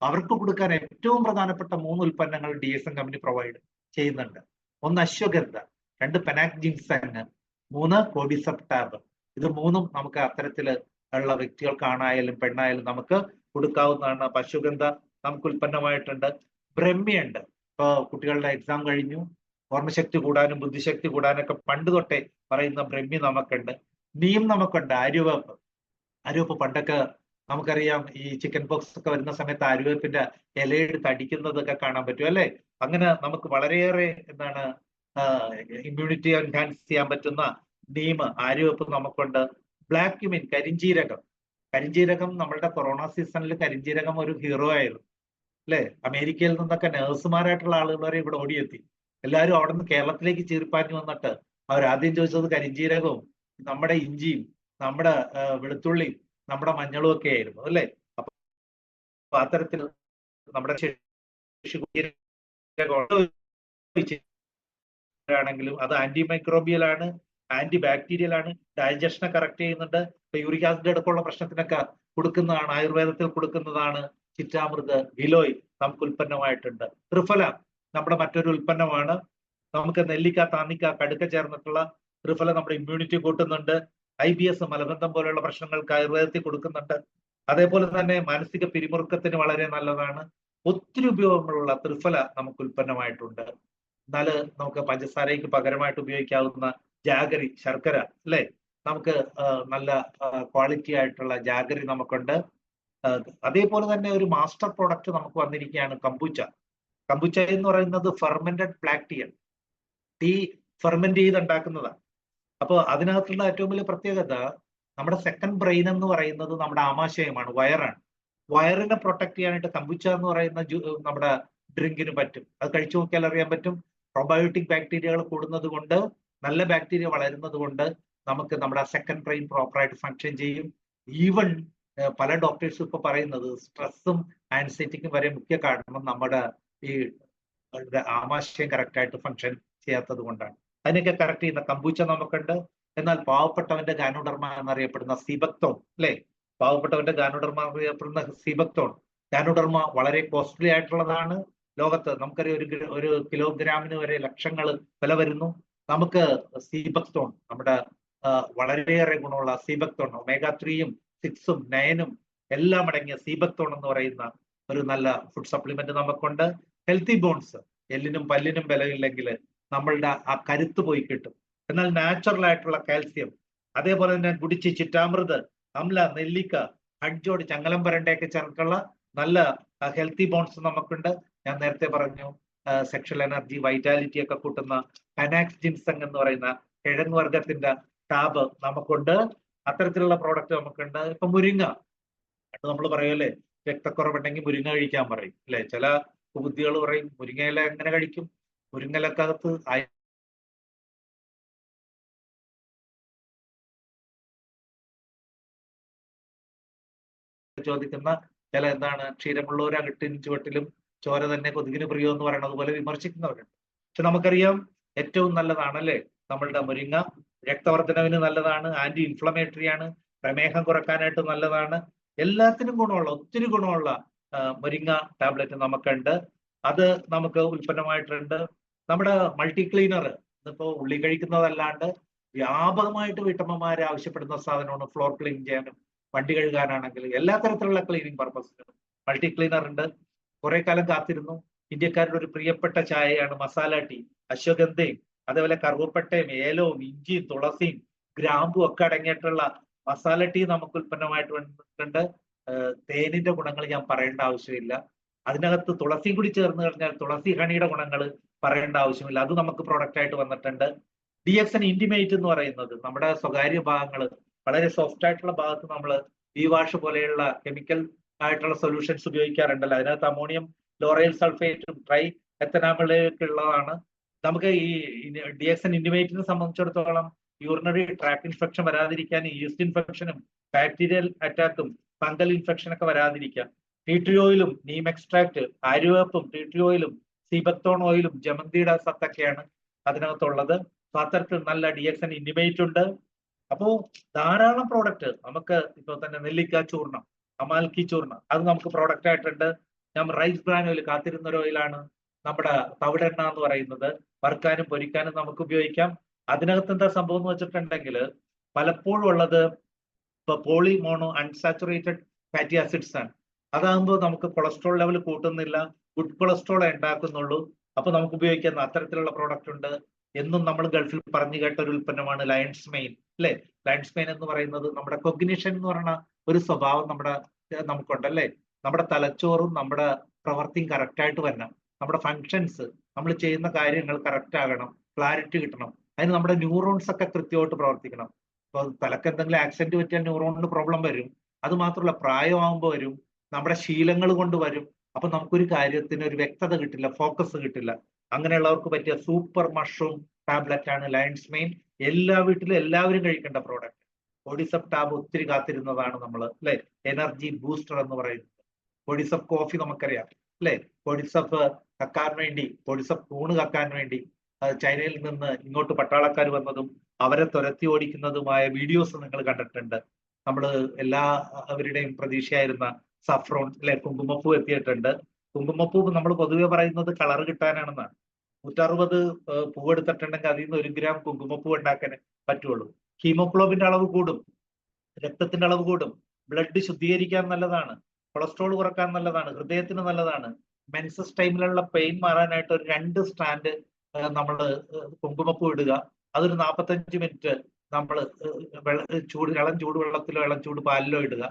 S2: അവർക്ക് കൊടുക്കാൻ ഏറ്റവും പ്രധാനപ്പെട്ട 3 ഉൽപ്പന്നങ്ങൾ DSM കമ്പനി പ്രൊവൈഡ് ചെയ്യുന്നുണ്ട്. 1 അശ്വഗന്ധ, 2 പെനാക് ജിൻസെങ്, 3 കോഡിസെപ് ടാബ്. ഇത് 3ഉം നമുക്ക് അത്തരത്തില് ഉള്ള വ്യക്തികൾക്കാണായാലും പെണ്ണായാലും നമുക്ക് കൊടുക്കാവുന്നതാണ്. അശ്വഗന്ധ നമുക്ക് ഉൽപ്പന്നമായിട്ടുണ്ട്. ബ്രഹ്മിയുണ്ട്. ഇപ്പൊ കുട്ടികളുടെ എക്സാം കഴിഞ്ഞു, ഓർമ്മശക്തി കൂടാനും ബുദ്ധിശക്തി കൂടാനൊക്കെ പണ്ട് തൊട്ടേ പറയുന്ന ബ്രഹ്മി നമുക്കുണ്ട്. നീം നമുക്കുണ്ട്. ആര്യവേപ്പ് പണ്ടൊക്കെ നമുക്കറിയാം ഈ ചിക്കൻ പോക്സ് ഒക്കെ വരുന്ന സമയത്ത് ആര്യവേപ്പിന്റെ ഇലയെടുത്ത് അടിക്കുന്നതൊക്കെ കാണാൻ പറ്റും, അല്ലെ? അങ്ങനെ നമുക്ക് വളരെയേറെ ഇമ്മ്യൂണിറ്റി എൻഹാൻസ് ചെയ്യാൻ പറ്റുന്ന നീം, ആര്യവേപ്പ് നമുക്കുണ്ട്. ബ്ലാക്ക് ക്യുമിൻ, കരിഞ്ജീരകം നമ്മളുടെ കൊറോണ സീസണിൽ കരിഞ്ജീരകം ഒരു ഹീറോ ആയിരുന്നു, അല്ലെ? അമേരിക്കയിൽ നിന്നൊക്കെ നഴ്സുമാരായിട്ടുള്ള ആളുകൾ വരെ ഇവിടെ ഓടിയെത്തി. എല്ലാവരും അവിടെ നിന്ന് കേരളത്തിലേക്ക് ചീർപ്പാഞ്ഞു വന്നിട്ട് അവരാദ്യം ചോദിച്ചത് കരിഞ്ജീരകവും നമ്മുടെ ഇഞ്ചിയും നമ്മുടെ വെളുത്തുള്ളിയും നമ്മുടെ മഞ്ഞളും ഒക്കെ ആയിരുന്നു, അല്ലെ? അപ്പൊ അത്തരത്തിൽ നമ്മുടെ ആണെങ്കിലും അത് ആന്റി മൈക്രോബിയൽ ആണ്, ആന്റി ബാക്ടീരിയൽ ആണ്, ഡൈജഷനെ കറക്റ്റ് ചെയ്യുന്നുണ്ട്. ഇപ്പൊ യൂറിക് ആസിഡ് അടക്കമുള്ള പ്രശ്നത്തിനൊക്കെ കൊടുക്കുന്നതാണ്, ആയുർവേദത്തിൽ കൊടുക്കുന്നതാണ് ചിറ്റാമൃത്. ഗിലോയ് നമുക്ക് ഉൽപ്പന്നമായിട്ടുണ്ട്. ത്രിഫല നമ്മുടെ മറ്റൊരു ഉൽപ്പന്നമാണ്. നമുക്ക് നെല്ലിക്ക, താന്നിക്ക, കടുക്ക ചേർന്നിട്ടുള്ള ത്രിഫല നമ്മുടെ ഇമ്മ്യൂണിറ്റി കൂട്ടുന്നുണ്ട്. IBS, മലബന്ധം പോലെയുള്ള പ്രശ്നങ്ങൾക്ക് ആയുർവേദത്തിൽ കൊടുക്കുന്നുണ്ട്. അതേപോലെ തന്നെ മാനസിക പിരിമുറുക്കത്തിന് വളരെ നല്ലതാണ്. ഒത്തിരി ഉപയോഗങ്ങളുള്ള ത്രിഫല നമുക്ക് ഉൽപ്പന്നമായിട്ടുണ്ട്. എന്നാൽ നമുക്ക് പഞ്ചസാരയ്ക്ക് പകരമായിട്ട് ഉപയോഗിക്കാവുന്ന ജാഗരി, ശർക്കര, അല്ലെ? നമുക്ക് നല്ല ക്വാളിറ്റി ആയിട്ടുള്ള ജാഗരി നമുക്കുണ്ട്. അതേപോലെ തന്നെ ഒരു മാസ്റ്റർ പ്രോഡക്റ്റ് നമുക്ക് വന്നിരിക്കുകയാണ് കമ്പുച്ച എന്ന് പറയുന്നത് ഫെർമെന്റഡ് ബ്ലാക്ക് ടീ ആണ്. ടീ ഫെർമെന്റ് ചെയ്ത് ഉണ്ടാക്കുന്നതാണ്. അപ്പോൾ അതിനകത്തുള്ള ഏറ്റവും വലിയ പ്രത്യേകത നമ്മുടെ സെക്കൻഡ് ബ്രെയിൻ എന്ന് പറയുന്നത് നമ്മുടെ ആമാശയമാണ്, വയറാണ്. വയറിനെ പ്രൊട്ടക്ട് ചെയ്യാനായിട്ട് കമ്പുച്ച എന്ന് പറയുന്ന നമ്മുടെ ഡ്രിങ്കിന് പറ്റും. അത് കഴിച്ചു നോക്കിയാൽ അറിയാൻ പറ്റും. പ്രൊബയോട്ടിക് ബാക്ടീരിയകൾ കൂടുന്നത് കൊണ്ട്, നല്ല ബാക്ടീരിയ വളരുന്നത് കൊണ്ട് നമുക്ക് നമ്മുടെ സെക്കൻഡ് ബ്രെയിൻ പ്രോപ്പറായിട്ട് ഫങ്ഷൻ ചെയ്യും. ഈവൻ പല ഡോക്ടേഴ്സും ഇപ്പൊ പറയുന്നത് സ്ട്രെസ്സും ആൻസൈറ്റിക്കും വരെ മുഖ്യ കാരണം നമ്മുടെ ഈ ആമാശയം കറക്റ്റായിട്ട് ഫങ്ഷൻ ചെയ്യാത്തത് കൊണ്ടാണ്. അതിനൊക്കെ കറക്റ്റ് ചെയ്യുന്ന കമ്പൂച്ച നമുക്കുണ്ട്. എന്നാൽ പാവപ്പെട്ടവന്റെ ഗാനോഡർമ എന്നറിയപ്പെടുന്ന സീബക്തോൺ, അല്ലെ? പാവപ്പെട്ടവന്റെ ഗാനോഡർമ എന്നറിയപ്പെടുന്ന സീബക്തോൺ, ഗാനോഡർമ വളരെ കോസ്റ്റ്ലി ആയിട്ടുള്ളതാണ്. ലോകത്ത് നമുക്കറിയാം ഒരു കിലോഗ്രാമിന് വരെ ലക്ഷങ്ങൾ വില വരുന്നു. നമുക്ക് സീബക്തോൺ, നമ്മുടെ വളരെയേറെ ഗുണമുള്ള സീബക്തോൺ, omega-3യും 6ഉം 9ഉം എല്ലാം അടങ്ങിയ സീബക്തോൺ എന്ന് പറയുന്ന ഒരു നല്ല ഫുഡ് സപ്ലിമെന്റ് നമുക്കുണ്ട്. ഹെൽത്തി ബോൺസ്, എല്ലിനും പല്ലിനും ബലമില്ലെങ്കിൽ നമ്മളുടെ ആ കരുത്ത് പോയി കിട്ടും. എന്നാൽ നാച്ചുറൽ ആയിട്ടുള്ള കാൽസ്യം, അതേപോലെ തന്നെ ഗുഡിച്ചി, ചിറ്റാമൃത്, അംല, നെല്ലിക്ക, ഹഡ്ജോട്, ചങ്ങലം പരണ്ടയൊക്കെ ചേർത്തുള്ള നല്ല ഹെൽത്തി ബോൺസ് നമുക്കുണ്ട്. ഞാൻ നേരത്തെ പറഞ്ഞു സെക്ഷൽ എനർജി, വൈറ്റാലിറ്റി ഒക്കെ കൂട്ടുന്ന പെനാക്സ് ജിൻസെങ് എന്ന് പറയുന്ന കിഴങ്ങ് വർഗത്തിന്റെ ടാബ് നമുക്കുണ്ട്. അത്തരത്തിലുള്ള പ്രോഡക്റ്റ് നമുക്കുണ്ട്. ഇപ്പൊ മുരിങ്ങ, നമ്മൾ പറയുമല്ലേ രക്തക്കുറവുണ്ടെങ്കിൽ മുരിങ്ങ കഴിക്കാൻ പറയും, അല്ലെ? ചില ബുദ്ധികൾ പറയും മുരിങ്ങയില എങ്ങനെ കഴിക്കും, മുരിങ്ങയിലക്കകത്ത് ചോദിക്കുന്ന ചില ക്ഷീരമുള്ളവർ അകിട്ടിൻ ചുവട്ടിലും ചോര തന്നെ കൊതുകിന് പ്രിയം എന്ന് പറയുന്നത് പോലെ വിമർശിക്കുന്നവരുണ്ട്. പക്ഷെ നമുക്കറിയാം ഏറ്റവും നല്ലതാണ് അല്ലേ നമ്മളുടെ മുരിങ്ങ. രക്തവർദ്ധനവിന് നല്ലതാണ്, ആന്റി ഇൻഫ്ലമേറ്ററി ആണ്, പ്രമേഹം കുറക്കാനായിട്ട് നല്ലതാണ്, എല്ലാത്തിനും ഗുണമുള്ള ഒത്തിരി ഗുണമുള്ള മുരിങ്ങ ടാബ്ലറ്റ് നമുക്കുണ്ട്. അത് നമുക്ക് ഉൽപ്പന്നമായിട്ടുണ്ട്. നമ്മുടെ മൾട്ടി ക്ലീനർ ഇതിപ്പോ ഉള്ളി കഴിക്കുന്നതല്ലാണ്ട് വ്യാപകമായിട്ട് വീട്ടമ്മമാരെ ആവശ്യപ്പെടുന്ന സാധനമാണ്. ഫ്ലോർ ക്ലീൻ ചെയ്യാനും വണ്ടി കഴുകാനാണെങ്കിൽ എല്ലാ തരത്തിലുള്ള ക്ലീനിങ് പർപ്പസിനും മൾട്ടി ക്ലീനർ ഉണ്ട്. കുറെ കാലം കാത്തിരുന്നു. ഇന്ത്യക്കാരുടെ ഒരു പ്രിയപ്പെട്ട ചായയാണ് മസാല ടീ. അശ്വഗന്ധയും അതേപോലെ കറുവപ്പട്ടയും ഏലവും ഇഞ്ചിയും തുളസിയും ഗ്രാമ്പും ഒക്കെ അടങ്ങിയിട്ടുള്ള മസാല ടീ നമുക്ക് ഉൽപ്പന്നമായിട്ട് വന്നിട്ടുണ്ട്. തേനിന്റെ ഗുണങ്ങൾ ഞാൻ പറയേണ്ട ആവശ്യമില്ല. അതിനകത്ത് തുളസിയും കൂടി ചേർന്ന് കഴിഞ്ഞാൽ തുളസി ഹണിയുടെ ഗുണങ്ങൾ പറയേണ്ട ആവശ്യമില്ല. അത് നമുക്ക് പ്രോഡക്റ്റ് ആയിട്ട് വന്നിട്ടുണ്ട്. DXN ഇന്റിമേറ്റ് എന്ന് പറയുന്നത് നമ്മുടെ സ്വകാര്യ ഭാഗങ്ങൾ വളരെ സോഫ്റ്റ് ആയിട്ടുള്ള ഭാഗത്ത് നമ്മൾ വി വാഷ് പോലെയുള്ള കെമിക്കൽ ആയിട്ടുള്ള സൊല്യൂഷൻസ് ഉപയോഗിക്കാറുണ്ടല്ലോ. അതിനകത്ത് അമോണിയം ലോറൈൽ സൾഫേറ്റും ട്രൈ എത്തനാമിലേക്ക് ഉള്ളതാണ്. നമുക്ക് ഈ DXN ഇന്റിമേറ്റിനെ സംബന്ധിച്ചിടത്തോളം യൂറിനറി ട്രാക്ട് ഇൻഫെക്ഷൻ വരാതിരിക്കാൻ, ഈസ്റ്റ് ഇൻഫെക്ഷനും ബാക്ടീരിയൽ അറ്റാക്കും ഫംഗൽ ഇൻഫെക്ഷൻ ഒക്കെ വരാതിരിക്കാം. ടീ ട്രീ ഓയിലും നീം എക്സ്ട്രാക്ട്, ആര്യവേപ്പും ടീ ട്രീ ഓയിലും സീബത്തോൺ ഓയിലും ജമന്തിയുടെ സത്തൊക്കെയാണ് അതിനകത്തുള്ളത്. അത്തരത്തിൽ നല്ല DXN ഇന്റിമേറ്റ് ഉണ്ട്. അപ്പോ ധാരാളം പ്രോഡക്റ്റ് നമുക്ക് ഇപ്പൊ തന്നെ നെല്ലിക്ക ചൂർണം, അമാൽക്കി ചൂർണം, അത് നമുക്ക് പ്രോഡക്റ്റ് ആയിട്ടുണ്ട്. ഞാൻ റൈസ് ബ്രാൻ ഓയിൽ, കാത്തിരുന്ന ഒരു ഓയിലാണ്. നമ്മുടെ തവിടെണ്ണ എന്ന് പറയുന്നത് വറുക്കാനും പൊരിക്കാനും നമുക്ക് ഉപയോഗിക്കാം. അതിനകത്ത് എന്താ സംഭവം എന്ന് വെച്ചിട്ടുണ്ടെങ്കിൽ പലപ്പോഴും ഉള്ളത് ഇപ്പൊ poly mono unsaturated fatty acids ആണ്. അതാകുമ്പോൾ നമുക്ക് കൊളസ്ട്രോൾ ലെവൽ കൂട്ടുന്നില്ല, ഗുഡ് കൊളസ്ട്രോൾ ഉണ്ടാക്കുന്നുള്ളൂ. അപ്പൊ നമുക്ക് ഉപയോഗിക്കുന്ന അത്തരത്തിലുള്ള പ്രോഡക്റ്റ് ഉണ്ട്. എന്നും നമ്മൾ ഗൾഫിൽ പറഞ്ഞു കേട്ട ഒരു ഉൽപ്പന്നമാണ് ലയൺസ് മെയിൻ അല്ലെ. ലയൺസ് മെയിൻ എന്ന് പറയുന്നത് നമ്മുടെ കൊഗ്നിഷൻ എന്ന് പറയുന്ന ഒരു സ്വഭാവം നമുക്കുണ്ടല്ലേ. നമ്മുടെ തലച്ചോറും നമ്മുടെ പ്രവൃത്തിയും കറക്റ്റ് ആയിട്ട് വരണം. നമ്മുടെ ഫങ്ഷൻസ്, നമ്മൾ ചെയ്യുന്ന കാര്യങ്ങൾ കറക്റ്റ് ആകണം, ക്ലാരിറ്റി കിട്ടണം. അതിന് നമ്മുടെ ന്യൂറോൺസ് ഒക്കെ കൃത്യമായിട്ട് പ്രവർത്തിക്കണം. ഇപ്പൊ തലക്ക് എന്തെങ്കിലും ആക്സിഡന്റ് പറ്റിയാൽ ന്യൂറോണിന് പ്രോബ്ലം വരും. അത് മാത്രമല്ല പ്രായമാകുമ്പോൾ വരും, നമ്മുടെ ശീലങ്ങൾ കൊണ്ട് വരും. അപ്പൊ നമുക്കൊരു കാര്യത്തിന് ഒരു വ്യക്തത കിട്ടില്ല, ഫോക്കസ് കിട്ടില്ല. അങ്ങനെയുള്ളവർക്ക് പറ്റിയ സൂപ്പർ മഷ്റൂം ടാബ്ലറ്റ് ആണ് ലയൺസ് മെയിൻ. എല്ലാ വീട്ടിലും എല്ലാവരും കഴിക്കേണ്ട പ്രോഡക്റ്റ്. കോഡിസെപ്പ് ടാബ് ഒത്തിരി കാത്തിരുന്നതാണ് നമ്മൾ അല്ലെ. എനർജി ബൂസ്റ്റർ എന്ന് പറയുന്നത്. കോഡിസെപ്പ് കോഫി നമുക്കറിയാം അല്ലെ. കോഡിസെപ്പ് കക്കാൻ വേണ്ടി, കോഡിസെപ്പ് കൂണ് കക്കാൻ വേണ്ടി ചൈനയിൽ നിന്ന് ഇങ്ങോട്ട് പട്ടാളക്കാർ വന്നതും അവരെ തുരത്തി ഓടിക്കുന്നതുമായ വീഡിയോസ് നിങ്ങൾ കണ്ടിട്ടുണ്ട്. നമ്മൾ എല്ലാവരുടെയും പ്രതീക്ഷയായിരുന്ന സഫ്രോൺ അല്ലെ, കുങ്കുമപ്പൂ എത്തിയിട്ടുണ്ട്. കുങ്കുമപ്പൂ നമ്മൾ പൊതുവെ പറയുന്നത് കളർ കിട്ടാനാണെന്നാണ്. 160 പൂവ് എടുത്തിട്ടുണ്ടെങ്കിൽ അതിൽ നിന്ന് 1 ഗ്രാം കുങ്കുമപ്പൂ ഉണ്ടാക്കാൻ പറ്റുള്ളൂ. ഹീമോഗ്ലോബിന്റെ അളവ് കൂടും, രക്തത്തിന്റെ അളവ് കൂടും, ബ്ലഡ് ശുദ്ധീകരിക്കാൻ നല്ലതാണ്, കൊളസ്ട്രോൾ കുറക്കാൻ നല്ലതാണ്, ഹൃദയത്തിന് നല്ലതാണ്. മെൻസസ് ടൈമിലുള്ള പെയിൻ മാറാനായിട്ട് ഒരു 2 സ്റ്റാൻഡ് നമ്മൾ കുങ്കുമപ്പൂ ഇടുക. അതൊരു 45 മിനിറ്റ് നമ്മൾ ഇളം ചൂടുവെള്ളത്തിലോ ഇളം ചൂട് പാലിലോ ഇടുക.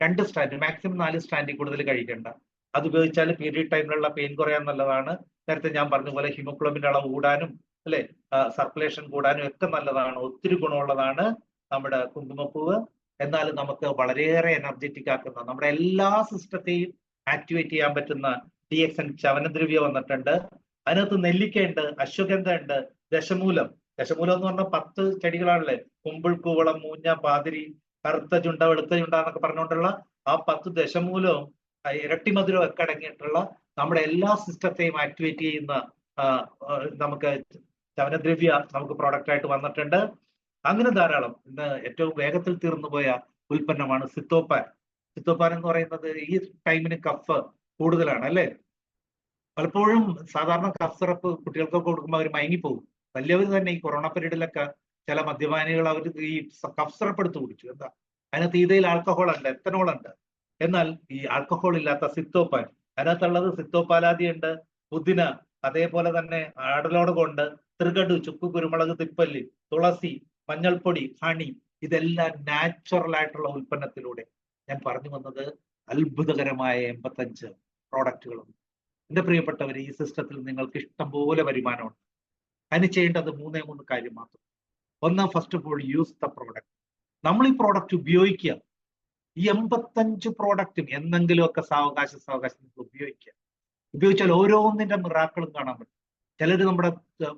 S2: 2 സ്റ്റാൻഡ്, മാക്സിമം 4 സ്റ്റാൻഡിൽ കൂടുതൽ കഴിക്കണ്ട. അത് ഉപയോഗിച്ചാൽ പീരിയഡ് ടൈമിലുള്ള പെയിൻ കുറയാൻ നല്ലതാണ്. നേരത്തെ ഞാൻ പറഞ്ഞ പോലെ ഹിമോഗ്ലോബിന്റെ അളവ് കൂടാനും അല്ലെ, സർക്കുലേഷൻ കൂടാനും ഒക്കെ നല്ലതാണ്. ഒത്തിരി ഗുണമുള്ളതാണ് നമ്മുടെ കുങ്കുമപ്പൂവ്. എന്നാൽ നമുക്ക് വളരെയേറെ എനർജറ്റിക് ആക്കുന്ന, നമ്മുടെ എല്ലാ സിസ്റ്റത്തെയും ആക്ടിവേറ്റ് ചെയ്യാൻ പറ്റുന്ന DXN ചവനദ്രവ്യം വന്നിട്ടുണ്ട്. അതിനകത്ത് നെല്ലിക്കയുണ്ട്, അശ്വഗന്ധ ഉണ്ട്, ദശമൂലം. ദശമൂലം എന്ന് പറഞ്ഞാൽ 10 ചെടികളാണല്ലേ. കുമ്പിൾ, കൂവളം, മൂഞ്ഞ, പാതിരി, കറുത്ത ചുണ്ട, വെളുത്ത ചുണ്ട എന്നൊക്കെ പറഞ്ഞുകൊണ്ടുള്ള ആ 10 ദശമൂലവും ഇരട്ടി മധുരം ഒക്കെ അടങ്ങിയിട്ടുള്ള നമ്മുടെ എല്ലാ സിസ്റ്റത്തെയും ആക്ടിവേറ്റ് ചെയ്യുന്ന നമുക്ക് ചവനദ്രവ്യ നമുക്ക് പ്രോഡക്റ്റ് ആയിട്ട് വന്നിട്ടുണ്ട്. അങ്ങനെ ധാരാളം. ഇന്ന് ഏറ്റവും വേഗത്തിൽ തീർന്നു പോയ ഉൽപ്പന്നമാണ് സിത്തോപ്പാൻ. സിത്തോപ്പാൻ എന്ന് പറയുന്നത് ഈ ടൈമിന് കഫ് കൂടുതലാണ് അല്ലെ. പലപ്പോഴും സാധാരണ കഫ് സിറപ്പ് കുട്ടികൾക്കൊക്കെ കൊടുക്കുമ്പോൾ അവർ മയങ്ങിപ്പോകും. വലിയവർ തന്നെ ഈ കൊറോണ പീരീഡിലൊക്കെ ചില മദ്യപാനികൾ അവർ ഈ കഫ് സിറപ്പ് എടുത്ത് കുടിച്ചു. എന്താ അതിനകത്ത് ഈതയിൽ ആൽക്കഹോൾ ഉണ്ട്, എത്തനോൾ ഉണ്ട്. എന്നാൽ ഈ ആൽക്കഹോൾ ഇല്ലാത്ത സിത്തോപ്പാൻ, അതിനകത്തുള്ളത് സിത്തോപാലാദി ഉണ്ട്, പുതിന, അതേപോലെ തന്നെ ആടലോടകമുണ്ട്, തൃകടു, ചുക്ക്, കുരുമുളക്, തിപ്പല്ലി, തുളസി, മഞ്ഞൾപ്പൊടി, ഹണി. ഇതെല്ലാം നാച്ചുറൽ ആയിട്ടുള്ള ഉൽപ്പന്നത്തിലൂടെ ഞാൻ പറഞ്ഞു വന്നത് അത്ഭുതകരമായ 85 പ്രോഡക്റ്റുകളും. എന്റെ പ്രിയപ്പെട്ടവർ, ഈ സിസ്റ്റത്തിൽ നിങ്ങൾക്ക് ഇഷ്ടം പോലെ വരുമാനമുണ്ട്. അതിന് ചെയ്യേണ്ടത് 3 കാര്യം മാത്രം. ഒന്ന്, first of all use the product. നമ്മൾ ഈ പ്രോഡക്റ്റ് ഉപയോഗിക്കുക. ഈ 85 പ്രോഡക്റ്റും എന്തെങ്കിലുമൊക്കെ സാവകാശം ഉപയോഗിച്ചാൽ ഓരോന്നിന്റെ മിറാക്കളും കാണാൻ പറ്റും. ചിലർ നമ്മുടെ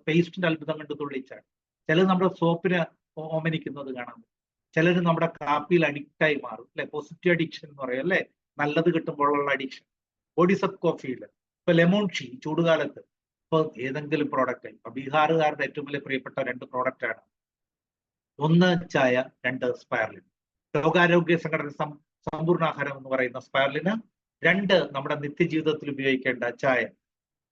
S2: പേസ്റ്റിന്റെ അത്ഭുതം കണ്ട് തുള്ളിച്ചാണ്, ചിലർ നമ്മുടെ സോപ്പിനെ ഓമനിക്കുന്നത് കാണാൻ പറ്റും, ചിലർ നമ്മുടെ കാപ്പിയിൽ അഡിക്റ്റായി മാറും അല്ലെ. പോസിറ്റീവ് അഡിക്ഷൻ എന്ന് പറയും അല്ലെ, നല്ലത് കിട്ടുമ്പോഴുള്ള അഡിക്ഷൻ. കോഡിസെപ്പ് കോഫിയിൽ ഇപ്പൊ ലെമൺ ഷീ ചൂടുകാലത്ത് ഇപ്പൊ ഏതെങ്കിലും പ്രോഡക്റ്റ്, ഇപ്പൊ ബീഹാറുകാരുടെ ഏറ്റവും വലിയ പ്രിയപ്പെട്ട 2 പ്രോഡക്റ്റാണ്, ഒന്ന് ചായ, 2 സ്പൈർലിൻ. ലോകാരോഗ്യ സംഘടന സമ്പൂർണ്ണാഹാരം എന്ന് പറയുന്ന സ്പൈർലിന്, 2 നമ്മുടെ നിത്യജീവിതത്തിൽ ഉപയോഗിക്കേണ്ട ചായ.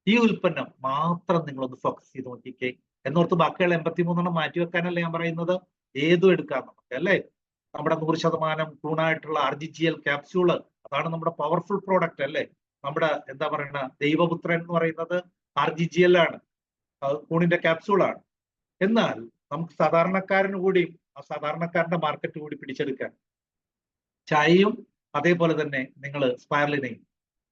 S2: ഈ ഉൽപ്പന്നം മാത്രം നിങ്ങളൊന്ന് ഫോക്കസ് ചെയ്ത് നോക്കിക്കേ. എന്നോർത്ത് ബാക്കിയുള്ള 83 മാറ്റിവെക്കാനല്ല ഞാൻ പറയുന്നത്, ഏതും എടുക്കാം നമുക്ക്, അല്ലേ? നമ്മുടെ 100% ക്ലൂണായിട്ടുള്ള RGGL ക്യാപ്സ്യൂള്, അതാണ് നമ്മുടെ പവർഫുൾ പ്രോഡക്റ്റ്, അല്ലേ? നമ്മുടെ എന്താ പറയുന്ന ദൈവപുത്രൻ എന്ന് പറയുന്നത് RGGL ആണ്, കൂണിന്റെ ക്യാപ്സ്യൂളാണ്. എന്നാൽ നമുക്ക് സാധാരണക്കാരന് കൂടി, ആ സാധാരണക്കാരന്റെ മാർക്കറ്റ് കൂടി പിടിച്ചെടുക്കാൻ ചായയും അതേപോലെ തന്നെ നിങ്ങൾ സ്പൈർലിനെയും,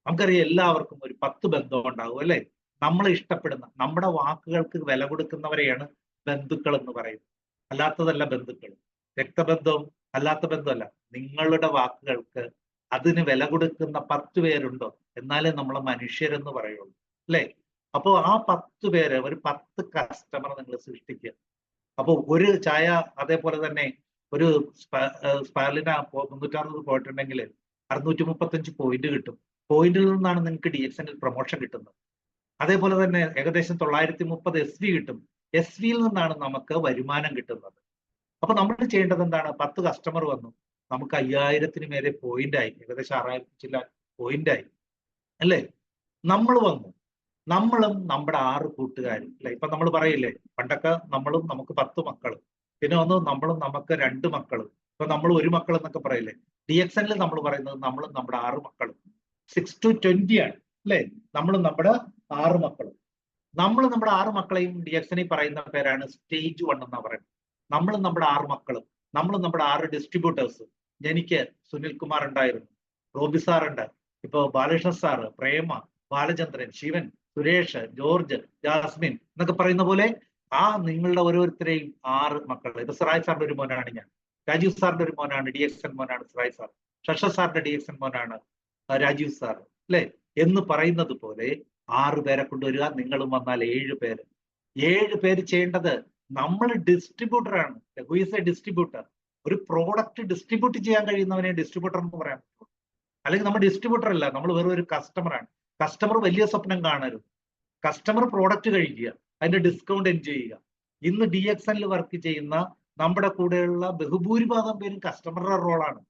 S2: നമുക്കറിയാം എല്ലാവർക്കും ഒരു 10 ബന്ധം ഉണ്ടാവും, അല്ലെ? നമ്മളെ ഇഷ്ടപ്പെടുന്ന, നമ്മുടെ വാക്കുകൾക്ക് വില കൊടുക്കുന്നവരെയാണ് ബന്ധുക്കൾ എന്ന് പറയുന്നത്, അല്ലാത്തതല്ല ബന്ധുക്കൾ. രക്തബന്ധവും അല്ലാത്ത ബന്ധമല്ല, നിങ്ങളുടെ വാക്കുകൾക്ക് അതിന് വില കൊടുക്കുന്ന 10 പേരുണ്ടോ, എന്നാലേ നമ്മളെ മനുഷ്യരെന്ന് പറയുള്ളൂ, അല്ലേ? അപ്പോ ആ 10 പേര്, ഒരു 10 കസ്റ്റമർ നിങ്ങൾ സൃഷ്ടിക്കുക. അപ്പോൾ ഒരു ചായ അതേപോലെ തന്നെ ഒരു സ്പൈർലിന 360 പോയിട്ടുണ്ടെങ്കിൽ 635 പോയിന്റ് കിട്ടും. പോയിന്റിൽ നിന്നാണ് നിങ്ങൾക്ക് DXNൽ പ്രൊമോഷൻ കിട്ടുന്നത്. അതേപോലെ തന്നെ ഏകദേശം 930 SV കിട്ടും. SV-യിൽ നിന്നാണ് നമുക്ക് വരുമാനം കിട്ടുന്നത്. അപ്പൊ നമ്മൾ ചെയ്യേണ്ടത് എന്താണ്? 10 കസ്റ്റമർ വന്നു, നമുക്ക് 5000-ന് മേലെ പോയിന്റായി, ഏകദേശം 6000 ചില പോയിന്റായി, അല്ലേ? നമ്മൾ വന്നു, നമ്മളും നമ്മുടെ 6 കൂട്ടുകാരും, അല്ലെ? ഇപ്പൊ നമ്മൾ പറയില്ലേ, പണ്ടൊക്കെ നമ്മളും നമുക്ക് 10 മക്കളും, പിന്നെ ഒന്ന് നമ്മളും നമുക്ക് 2 മക്കളും, ഇപ്പൊ നമ്മൾ 1 മക്കൾ എന്നൊക്കെ പറയില്ലേ? DXNൽ നമ്മൾ പറയുന്നത് നമ്മളും നമ്മുടെ 6 മക്കളും, 6 to 20 ആണ്, അല്ലെ? നമ്മളും നമ്മുടെ 6 മക്കളും. നമ്മൾ നമ്മുടെ 6 മക്കളെയും DXNൽ പറയുന്ന പേരാണ് സ്റ്റേജ് 1 എന്നാ പറയുന്നത്. നമ്മളും നമ്മുടെ 6 മക്കളും, നമ്മളും നമ്മുടെ 6 ഡിസ്ട്രിബ്യൂട്ടേഴ്സ്. എനിക്ക് സുനിൽ കുമാർ ഉണ്ടായിരുന്നു, റോബി സാറുണ്ട്, ഇപ്പൊ ബാലകൃഷ്ണ സാറ്, പ്രേമ, ബാലചന്ദ്രൻ, ശിവൻ, സുരേഷ്, ജോർജ്, ജാസ്മിൻ എന്നൊക്കെ പറയുന്ന പോലെ ആ നിങ്ങളുടെ ഓരോരുത്തരെയും 6 മക്കൾ. ഇപ്പൊ സിറായ് സാറിന്റെ ഒരു മോനാണ് ഞാൻ, രാജീവ് സാറിന്റെ ഒരു മോനാണ്, DXN മോനാണ് സിറായ് സാർ, ശർഷ സാറിന്റെ DXN മോനാണ് രാജീവ് സാർ, അല്ലെ? എന്ന് പറയുന്നത് പോലെ 6 പേരെ കൊണ്ടുവരിക. നിങ്ങളും വന്നാൽ 7 പേര്. 7 പേര് ചെയ്യേണ്ടത്, നമ്മൾ ഡിസ്ട്രിബ്യൂട്ടറാണ്. Who is a distributor? ഒരു പ്രോഡക്റ്റ് ഡിസ്ട്രിബ്യൂട്ട് ചെയ്യാൻ കഴിയുന്നവനെ ഡിസ്ട്രിബ്യൂട്ടർ എന്ന് പറയാൻ പറ്റും. അല്ലെങ്കിൽ നമ്മൾ ഡിസ്ട്രിബ്യൂട്ടർ അല്ല, നമ്മൾ വെറും ഒരു കസ്റ്റമറാണ്. കസ്റ്റമർ വലിയ സ്വപ്നം കാണരുത്. കസ്റ്റമർ പ്രോഡക്റ്റ് കഴിക്കുക, അതിന്റെ ഡിസ്കൗണ്ട് എൻജോയ് ചെയ്യുക. ഇന്ന് DXNൽ വർക്ക് ചെയ്യുന്ന നമ്മുടെ കൂടെയുള്ള ബഹുഭൂരിഭാഗം പേരും കസ്റ്റമറുടെ റോളാണ്.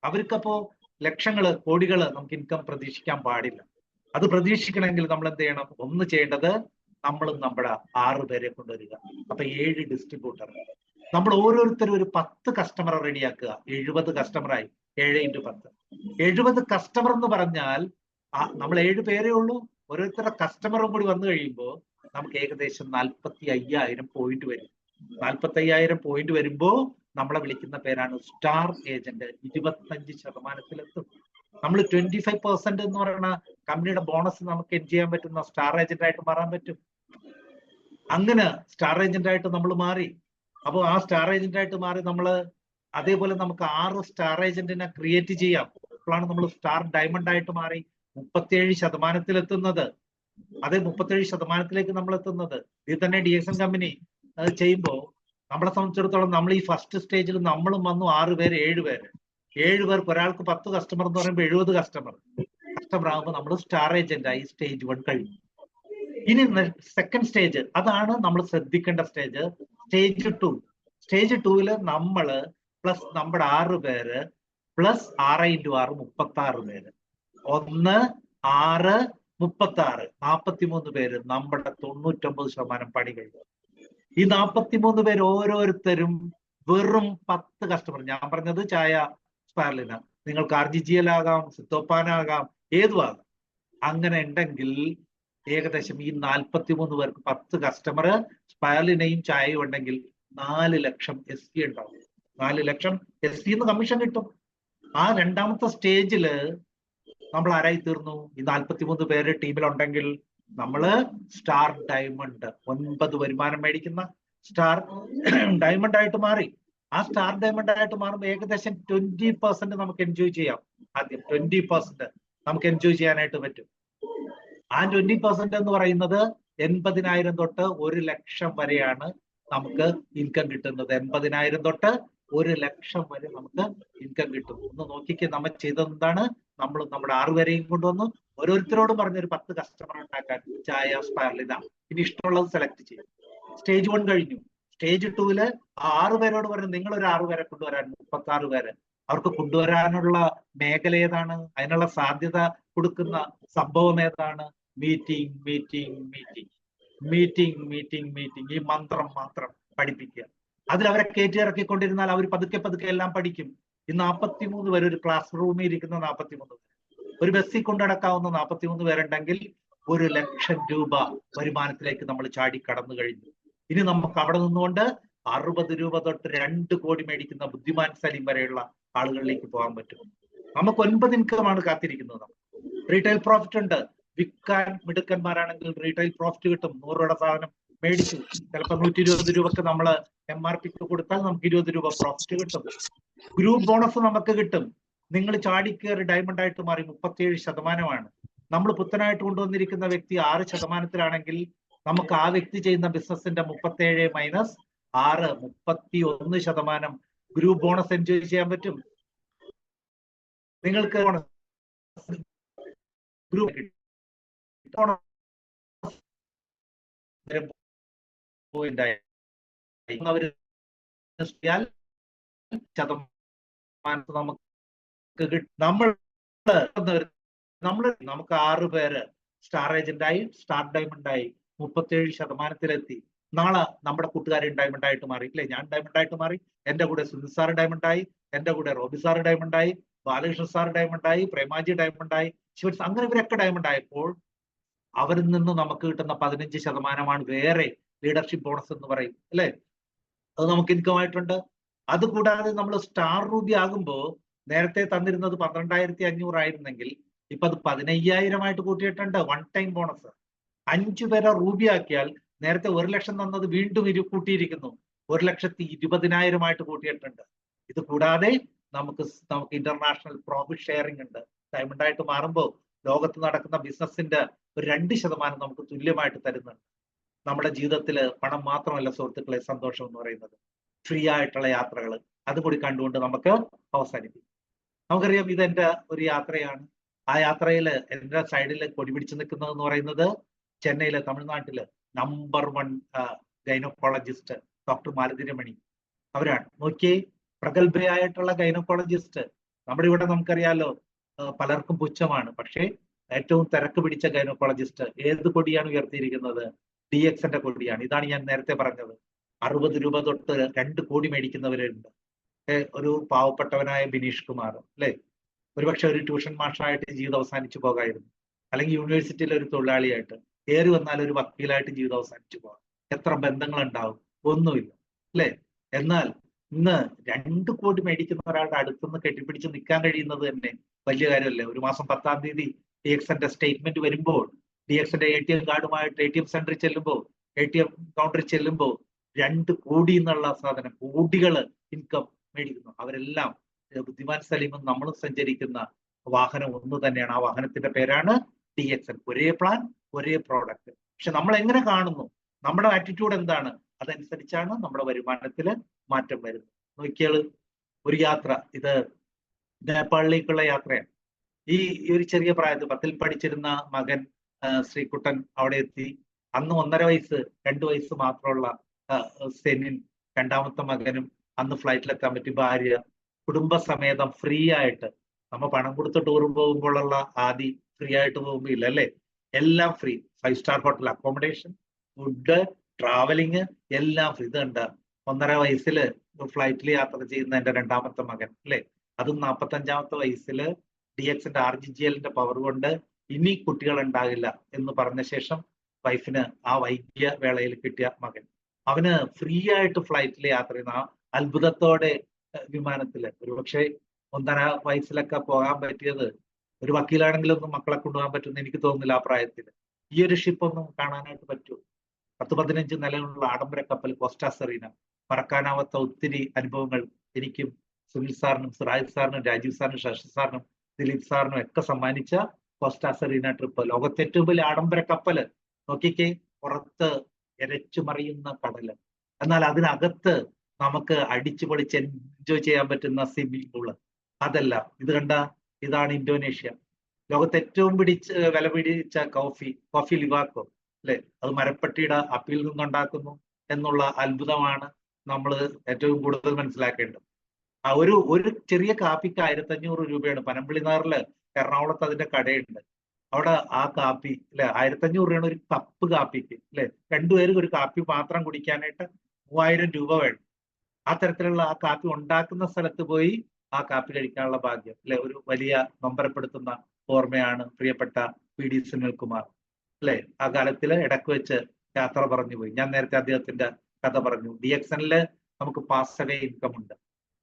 S2: അവർക്കപ്പോ ലക്ഷങ്ങള്, കോടികള് നമുക്ക് ഇൻകം പ്രതീക്ഷിക്കാൻ പാടില്ല. അത് പ്രതീക്ഷിക്കണമെങ്കിൽ നമ്മൾ എന്ത് ചെയ്യണം? ഒന്ന് ചെയ്യേണ്ടത്, നമ്മളും നമ്മുടെ 6 പേരെ കൊണ്ടുവരിക. അപ്പൊ 7 ഡിസ്ട്രിബ്യൂട്ടർ. നമ്മൾ ഓരോരുത്തരും ഒരു 10 കസ്റ്റമറെ റെഡിയാക്കുക. 70 കസ്റ്റമറായി. 7 × 10 70 കസ്റ്റമർ എന്ന് പറഞ്ഞാൽ നമ്മൾ 7 പേരേ ഉള്ളൂ. ഓരോരുത്തരുടെ കസ്റ്റമറും കൂടി വന്നു കഴിയുമ്പോൾ നമുക്ക് ഏകദേശം 45,000 പോയിന്റ് വരും. 45,000 പോയിന്റ് വരുമ്പോ നമ്മളെ വിളിക്കുന്ന പേരാണ് സ്റ്റാർ ഏജന്റ്. 25%-ലെത്തും. നമ്മൾ 25% എന്ന് പറയുന്ന കമ്പനിയുടെ ബോണസ് നമുക്ക് എൻജോയ് ചെയ്യാൻ പറ്റുന്ന സ്റ്റാർ ഏജന്റ് ആയിട്ട് മാറാൻ പറ്റും. അങ്ങനെ സ്റ്റാർ ഏജന്റ് ആയിട്ട് നമ്മൾ മാറി. അപ്പോൾ ആ സ്റ്റാർ ഏജന്റ് ആയിട്ട് മാറി നമ്മൾ അതേപോലെ നമുക്ക് 6 സ്റ്റാർ ഏജന്റിനെ ക്രിയേറ്റ് ചെയ്യാം. അപ്പോഴാണ് നമ്മൾ സ്റ്റാർ ഡയമണ്ട് ആയിട്ട് മാറി 37%-ലെത്തുന്നത്. അതേ 37%-ലേക്ക് നമ്മൾ എത്തുന്നത്. ഇത് തന്നെ DXN കമ്പനി ചെയ്യുമ്പോൾ നമ്മളെ സംബന്ധിച്ചിടത്തോളം നമ്മൾ ഈ ഫസ്റ്റ് സ്റ്റേജിൽ നമ്മളും വന്നു 6 പേര്, 7 പേര്. 7 പേർക്ക് ഒരാൾക്ക് 10 കസ്റ്റമർ എന്ന് പറയുമ്പോൾ 70 കസ്റ്റമർ ആകുമ്പോൾ നമ്മൾ സ്റ്റാർ ഏജന്റ് ആയി. സ്റ്റേജ് 1 കഴിഞ്ഞു. ഇനി സെക്കൻഡ് സ്റ്റേജ്, അതാണ് നമ്മൾ ശ്രദ്ധിക്കേണ്ട സ്റ്റേജ്. സ്റ്റേജ് 2. സ്റ്റേജ് 2-ല് നമ്മള് പ്ലസ് നമ്മുടെ 6 പേര് പ്ലസ് 6 × 6 36 പേര്. 1, 6, 36, 43 പേര്. നമ്മുടെ 99% പണി കഴിഞ്ഞു. ഈ 43 പേര് ഓരോരുത്തരും വെറും 10 കസ്റ്റമർ. ഞാൻ പറഞ്ഞത് ചായ സ്പൈർലിന, നിങ്ങൾക്ക് RGGL ആകാം, സിത്തോപ്പാനാകാം, ഏതുമാകാം. അങ്ങനെ ഉണ്ടെങ്കിൽ ഏകദേശം ഈ 43 പേർക്ക് 10 കസ്റ്റമർ സ്പൈർലിനയും ചായയും ഉണ്ടെങ്കിൽ 4 ലക്ഷം SV ഉണ്ടാവും. 4 ലക്ഷം SV കമ്മീഷൻ കിട്ടും. ആ രണ്ടാമത്തെ സ്റ്റേജില് നമ്മൾ ആരായി തീർന്നു? ഈ 43 പേര് ടീമിലുണ്ടെങ്കിൽ നമ്മള് സ്റ്റാർ ഡയമണ്ട് 9 വരുമാനം മേടിക്കുന്ന സ്റ്റാർ ഡയമണ്ട് ആയിട്ട് മാറി. ആ സ്റ്റാർ ഡയമണ്ട് ആയിട്ട് മാറുമ്പോൾ ഏകദേശം 20% നമുക്ക് എൻജോയ് ചെയ്യാം. ആദ്യം 20% നമുക്ക് എൻജോയ് ചെയ്യാനായിട്ട് പറ്റും. ആ 20% എന്ന് പറയുന്നത് 80,000 തൊട്ട് 1 ലക്ഷം വരെയാണ് നമുക്ക് ഇൻകം കിട്ടുന്നത്. 80,000 തൊട്ട് 1 ലക്ഷം വരെ നമുക്ക് ഇൻകം കിട്ടും. ഒന്ന് നോക്കിക്കേ, നമ്മൾ ചെയ്തത് എന്താണ്? നമ്മൾ നമ്മുടെ 6 പേരെയും കൊണ്ടുവന്നു, ഓരോരുത്തരോടും പറഞ്ഞൊരു 10 കസ്റ്റമർ ഉണ്ടാക്കാൻ ചായ, സ്പാർലിന, ഇനി ഇഷ്ടമുള്ളത് സെലക്ട് ചെയ്യും. സ്റ്റേജ് 1 കഴിഞ്ഞു. സ്റ്റേജ് 2 6 പേരോട് പറഞ്ഞു നിങ്ങൾ ഒരു 6 പേരെ കൊണ്ടുവരാൻ, 36 പേര്. അവർക്ക് കൊണ്ടുവരാനുള്ള മേഖല ഏതാണ്? അതിനുള്ള സാധ്യത കൊടുക്കുന്ന സംഭവം ഏതാണ്? Meeting meeting meeting meeting meeting meeting ഈ മന്ത്രം മാത്രം പഠിപ്പിക്കുക. അതിൽ അവരെ കയറ്റി ഇറക്കിക്കൊണ്ടിരുന്നാൽ അവർ പതുക്കെ പതുക്കെ എല്ലാം പഠിക്കും. ഈ 43 പേര് ഒരു ക്ലാസ് റൂമിൽ ഇരിക്കുന്ന 43 പേര്, ഒരു ബസ്സിൽ കൊണ്ടടക്കാവുന്ന 43 പേരുണ്ടെങ്കിൽ 1,00,000 രൂപ വരുമാനത്തിലേക്ക് നമ്മൾ ചാടി കടന്നു കഴിഞ്ഞു. ഇനി നമുക്ക് അവിടെ നിന്നുകൊണ്ട് 60 രൂപ തൊട്ട് 2 കോടി മേടിക്കുന്ന ബുദ്ധിമാൻ സലീം വരെയുള്ള ആളുകളിലേക്ക് പോകാൻ പറ്റും. നമുക്ക് 9 ഇൻകമാണ് കാത്തിരിക്കുന്നത്. റീറ്റെയിൽ പ്രോഫിറ്റ് ഉണ്ട്. വിൽക്കാൻ മിടുക്കന്മാരാണെങ്കിൽ റീറ്റെയിൽ പ്രോഫിറ്റ് കിട്ടും. 100 രൂപയുടെ സാധനം മേടിച്ചു, ചിലപ്പോൾ 120 രൂപക്ക് നമ്മൾ MRP കൊടുത്താൽ നമുക്ക് 20 രൂപ പ്രോഫിറ്റ് കിട്ടും. ഗ്രൂപ്പ് ബോണസ് നമുക്ക് കിട്ടും. നിങ്ങൾ ചാടിക്കേറി ഡയമണ്ട് ആയിട്ട് മാറി 37%. നമ്മൾ പുത്തനായിട്ട് കൊണ്ടുവന്നിരിക്കുന്ന വ്യക്തി 6%-ത്തിലാണെങ്കിൽ നമുക്ക് ആ വ്യക്തി ചെയ്യുന്ന ബിസിനസിന്റെ 37 മൈനസ് 6 31% ഗ്രൂപ്പ് ബോണസ് എൻജോയ് ചെയ്യാൻ പറ്റും. നിങ്ങൾക്ക് ഗ്രൂപ്പ് നമുക്ക് 6 പേര് സ്റ്റാർ ഏജന്റായി, സ്റ്റാർ ഡയമണ്ടായി 37%-ത്തിലെത്തി. നാളെ നമ്മുടെ കൂട്ടുകാരൻ ഡയമണ്ട് ആയിട്ട് മാറി, ഇല്ലേ? ഞാൻ ഡയമണ്ട് ആയിട്ട് മാറി, എന്റെ കൂടെ സുനിൽ സാർ ഡയമണ്ടായി, എന്റെ കൂടെ റോബി സാർ ഡയമണ്ടായി, ബാലകൃഷ്ണൻ സാർ ഡയമണ്ടായി, പ്രേമാജി ഡയമണ്ടായി, ശിവൻ, അങ്ങനെ ഇവരൊക്കെ ഡയമണ്ട് ആയപ്പോൾ അവരിൽ നിന്ന് നമുക്ക് കിട്ടുന്ന 15% വേറെ ലീഡർഷിപ്പ് ബോണസ് എന്ന് പറയും, അല്ലെ? അത് നമുക്ക് ഇൻകം ആയിട്ടുണ്ട്. അതുകൂടാതെ നമ്മൾ സ്റ്റാർ റൂബി ആകുമ്പോൾ നേരത്തെ തന്നിരുന്നത് 12,500 ആയിരുന്നെങ്കിൽ ഇപ്പൊ അത് 15,000 കൂട്ടിയിട്ടുണ്ട്. 1 ടൈം ബോണസ്. 5 പേരെ റൂബി ആക്കിയാൽ നേരത്തെ 1 ലക്ഷം തന്നത് വീണ്ടും കൂട്ടിയിരിക്കുന്നു. 1,20,000 കൂട്ടിയിട്ടുണ്ട്. ഇത് കൂടാതെ നമുക്ക് ഇന്റർനാഷണൽ പ്രോഫിറ്റ് ഷെയറിംഗ് ഉണ്ട്. ഡയമണ്ട് ആയിട്ട് മാറുമ്പോൾ ലോകത്ത് നടക്കുന്ന ബിസിനസിന്റെ ഒരു 2% നമുക്ക് തുല്യമായിട്ട് തരുന്നുണ്ട്. നമ്മുടെ ജീവിതത്തിൽ പണം മാത്രമല്ല സുഹൃത്തുക്കളെ സന്തോഷം എന്ന് പറയുന്നത്, ഫ്രീ ആയിട്ടുള്ള യാത്രകൾ അതുകൂടി കണ്ടുകൊണ്ട് നമുക്ക് അവസാനിപ്പിക്കും. നമുക്കറിയാം, ഇതെന്റെ ഒരു യാത്രയാണ്. ആ യാത്രയിൽ എന്റെ സൈഡിൽ കൊടി പിടിച്ചു നിൽക്കുന്നതെന്ന് പറയുന്നത് ചെന്നൈയിലെ, തമിഴ്നാട്ടില് നമ്പർ 1 ഗൈനക്കോളജിസ്റ്റ് ഡോക്ടർ മാലതിരമണി അവരാണ്. നോക്കിയേ, പ്രഗത്ഭയായിട്ടുള്ള ഗൈനക്കോളജിസ്റ്റ്. നമ്മുടെ ഇവിടെ നമുക്കറിയാലോ പലർക്കും പുച്ഛമാണ്. പക്ഷേ ഏറ്റവും തിരക്ക് പിടിച്ച ഗൈനക്കോളജിസ്റ്റ് ഏത് കൊടിയാണ് ഉയർത്തിയിരിക്കുന്നത്? DXന്റെ കൊടിയാണ്. ഇതാണ് ഞാൻ നേരത്തെ പറഞ്ഞത്. 60 രൂപ തൊട്ട് 2 കോടി മേടിക്കുന്നവരുണ്ട്. ഒരു പാവപ്പെട്ടവനായ ബിനീഷ് കുമാർ, അല്ലെ? ഒരുപക്ഷെ ഒരു ട്യൂഷൻ മാഷായിട്ട് ജീവിതം അവസാനിച്ചു പോകായിരുന്നു, അല്ലെങ്കിൽ യൂണിവേഴ്സിറ്റിയിലെ ഒരു തൊഴിലാളിയായിട്ട്, ഏറി വന്നാൽ ഒരു വക്കീലായിട്ട് ജീവിതം അവസാനിച്ചു പോകാം. എത്ര ബന്ധങ്ങൾ ഉണ്ടാവും? ഒന്നുമില്ല, അല്ലെ? എന്നാൽ ഇന്ന് 2 കോടി മേടിക്കുന്ന ഒരാളുടെ അടുത്തുനിന്ന് കെട്ടിപ്പിടിച്ച് നിൽക്കാൻ കഴിയുന്നത് തന്നെ വലിയ കാര്യമല്ലേ? ഒരു മാസം 10-ാം തീയതി DXന്റെ സ്റ്റേറ്റ്മെന്റ് വരുമ്പോൾ, DXന്റെ ATM കാർഡുമായിട്ട് ATM സെന്ററിൽ ചെല്ലുമ്പോൾ, ATM കൗണ്ടറിൽ ചെല്ലുമ്പോൾ 2 കോടി എന്നുള്ള സാധനം, കോടികള് ഇൻകം മേടിക്കുന്നു. അവരെല്ലാം ബുദ്ധിമാൻ സലീമും നമ്മളും സഞ്ചരിക്കുന്ന വാഹനം ഒന്ന് തന്നെയാണ്. ആ വാഹനത്തിന്റെ പേരാണ് DXN. ഒരേ പ്ലാൻ, ഒരേ പ്രോഡക്റ്റ്. പക്ഷെ നമ്മൾ എങ്ങനെ കാണുന്നു, നമ്മുടെ ആറ്റിറ്റ്യൂഡ് എന്താണ്, അതനുസരിച്ചാണ് നമ്മുടെ വരുമാനത്തിൽ മാറ്റം വരുന്നത്. നോക്കിയാൽ ഒരു യാത്ര, ഇത് നേപ്പാളിലേക്കുള്ള യാത്രയാണ്. ഈ ഒരു ചെറിയ പ്രായത്തിൽ 10ൽ പഠിച്ചിരുന്ന മകൻ ശ്രീകുട്ടൻ അവിടെ എത്തി. അന്ന് 1.5 വയസ്സ് 2 വയസ്സ് മാത്രമുള്ള സെനിൻ, 2ാമത്തെ മകനും അന്ന് ഫ്ലൈറ്റിലെത്താൻ പറ്റി. ഭാര്യ കുടുംബസമേതം ഫ്രീ ആയിട്ട്, നമ്മ പണം കൊടുത്ത് ടൂർ പോകുമ്പോഴുള്ള ആദ്യം ഫ്രീ ആയിട്ട് പോകുമ്പോൾ ഇല്ല, അല്ലെ? എല്ലാം free. 5 star hotel accommodation, food, travelling എല്ലാം ഫ്രീ. ഇത് കണ്ട 1.5 വയസ്സിൽ ഫ്ലൈറ്റിൽ യാത്ര ചെയ്യുന്ന എന്റെ 2ാമത്തെ മകൻ, അല്ലെ? അതും 45ാമത്തെ വയസ്സിൽ DXന്റെ RGGLന്റെ പവർ കൊണ്ട് ഇനി കുട്ടികൾ ഉണ്ടാകില്ല എന്ന് പറഞ്ഞ ശേഷം വൈഫിന് ആ വൈകിയ വേളയിൽ കിട്ടിയ മകൻ, അവന് ഫ്രീ ആയിട്ട് ഫ്ലൈറ്റിൽ യാത്ര ചെയ്യുന്ന ആ അത്ഭുതത്തോടെ വിമാനത്തില്. ഒരുപക്ഷെ 1.5 വയസ്സിലൊക്കെ പോകാൻ പറ്റിയത് ഒരു വക്കീലാണെങ്കിലൊന്നും മക്കളെ കൊണ്ടുപോകാൻ പറ്റുമെന്ന് എനിക്ക് തോന്നുന്നില്ല ആ പ്രായത്തിൽ. ഈ ഒരു ഷിപ്പ് ഒന്നും കാണാനായിട്ട് പറ്റുമോ? 10-15 നിലകളുള്ള ആഡംബര കപ്പൽ കോസ്റ്റാ സെറീന. മറക്കാനാവാത്ത ഒത്തിരി അനുഭവങ്ങൾ എനിക്കും സുനിൽ സാറിനും സിറാജ് സാറിനും രാജീവ് സാറിനും ശശി സാറിനും ദിലീപ് സാറിനും ഒക്കെ സമ്മാനിച്ച കോസ്റ്റാ സെറീന ട്രിപ്പ്. ലോകത്തെ ഏറ്റവും വലിയ ആഡംബര കപ്പല്. നോക്കിക്കേ, പുറത്ത് എരച്ചു മറിയുന്ന കടല്, എന്നാൽ അതിനകത്ത് നമുക്ക് അടിച്ചു പൊളിച്ച് എൻജോയ് ചെയ്യാൻ പറ്റുന്ന സ്വിമ്മിംഗ് പൂള്. അതല്ല, ഇത് കണ്ട, ഇതാണ് ഇന്തോനേഷ്യ. ലോകത്ത് ഏറ്റവും വില പിടിച്ച കോഫി ലിവാക്കോ അല്ലെ, അത് മരപ്പട്ടിയുടെ അപ്പിൽ നിന്നുണ്ടാക്കുന്നു എന്നുള്ള അത്ഭുതമാണ് നമ്മൾ ഏറ്റവും കൂടുതൽ മനസ്സിലാക്കേണ്ടത്. ഒരു ചെറിയ കാപ്പിക്ക് 1500 രൂപയാണ്. പനമ്പിളിനാറില് എറണാകുളത്ത് അതിന്റെ കടയുണ്ട്. അവിടെ ആ കാപ്പി അല്ലെ 1500 രൂപയാണ് ഒരു കപ്പ് കാപ്പിക്ക് അല്ലെ. രണ്ടുപേരും ഒരു കാപ്പി മാത്രം കുടിക്കാനായിട്ട് 3000 രൂപ വേണം. ആ തരത്തിലുള്ള ആ കാപ്പി ഉണ്ടാക്കുന്ന സ്ഥലത്ത് പോയി ആ കാപ്പി കഴിക്കാനുള്ള ഭാഗ്യം അല്ലെ, ഒരു വലിയ നൊമ്പരപ്പെടുത്തുന്ന ഓർമ്മയാണ് പ്രിയപ്പെട്ട പി ഡി സുനിൽകുമാർ അല്ലെ. ആ കാലത്തില് ഇടക്ക് വെച്ച് യാത്ര പറഞ്ഞു പോയി. ഞാൻ നേരത്തെ അദ്ദേഹത്തിന്റെ കഥ പറഞ്ഞു. DXNല് നമുക്ക് പാസവേ ഇൻകം ഉണ്ട്.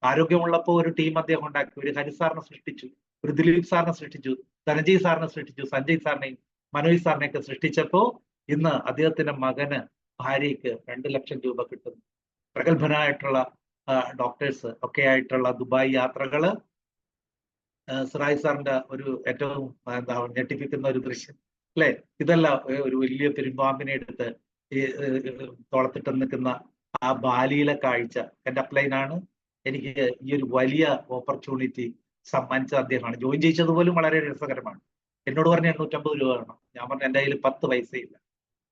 S2: ആരോഗ്യമുള്ളപ്പോൾ ഒരു ടീം അദ്ദേഹം ഉണ്ടാക്കി. ഒരു ഹരി സാറിനെ സൃഷ്ടിച്ചു, ഒരു ദിലീപ് സാറിനെ സൃഷ്ടിച്ചു, ധനഞ്ജയ് സാറിനെ സൃഷ്ടിച്ചു, സഞ്ജയ് സാറിനെയും മനോജ് സാറിനെയൊക്കെ സൃഷ്ടിച്ചപ്പോ ഇന്ന് അദ്ദേഹത്തിന്റെ മകന് ഭാര്യയ്ക്ക് 2 ലക്ഷം രൂപ കിട്ടുന്നു. പ്രഗത്ഭനായിട്ടുള്ള ഡോക്ടേഴ്സ് ഒക്കെ ആയിട്ടുള്ള ദുബായ് യാത്രകള്, സിറാജ് സാറിന്റെ ഒരു ഏറ്റവും ഞെട്ടിപ്പിക്കുന്ന ഒരു ദൃശ്യം അല്ലെ. ഇതെല്ലാം ഒരു വലിയ പെരുമ്പാമ്പിനെ എടുത്ത് തോളത്തിട്ട് നിൽക്കുന്ന ആ ബാലിയിലെ കാഴ്ച എന്റെ അപ്ലൈനാണ്. എനിക്ക് ഈ ഒരു വലിയ ഓപ്പർച്യൂണിറ്റി സമ്മാനിച്ചത് അദ്ദേഹമാണ്. ജോയിൻ ചെയ്യിച്ചത് പോലും വളരെ രസകരമാണ്. എന്നോട് പറഞ്ഞ 850 രൂപ വേണം. ഞാൻ പറഞ്ഞു എന്റെ കയ്യിൽ 10 പൈസയില്ല.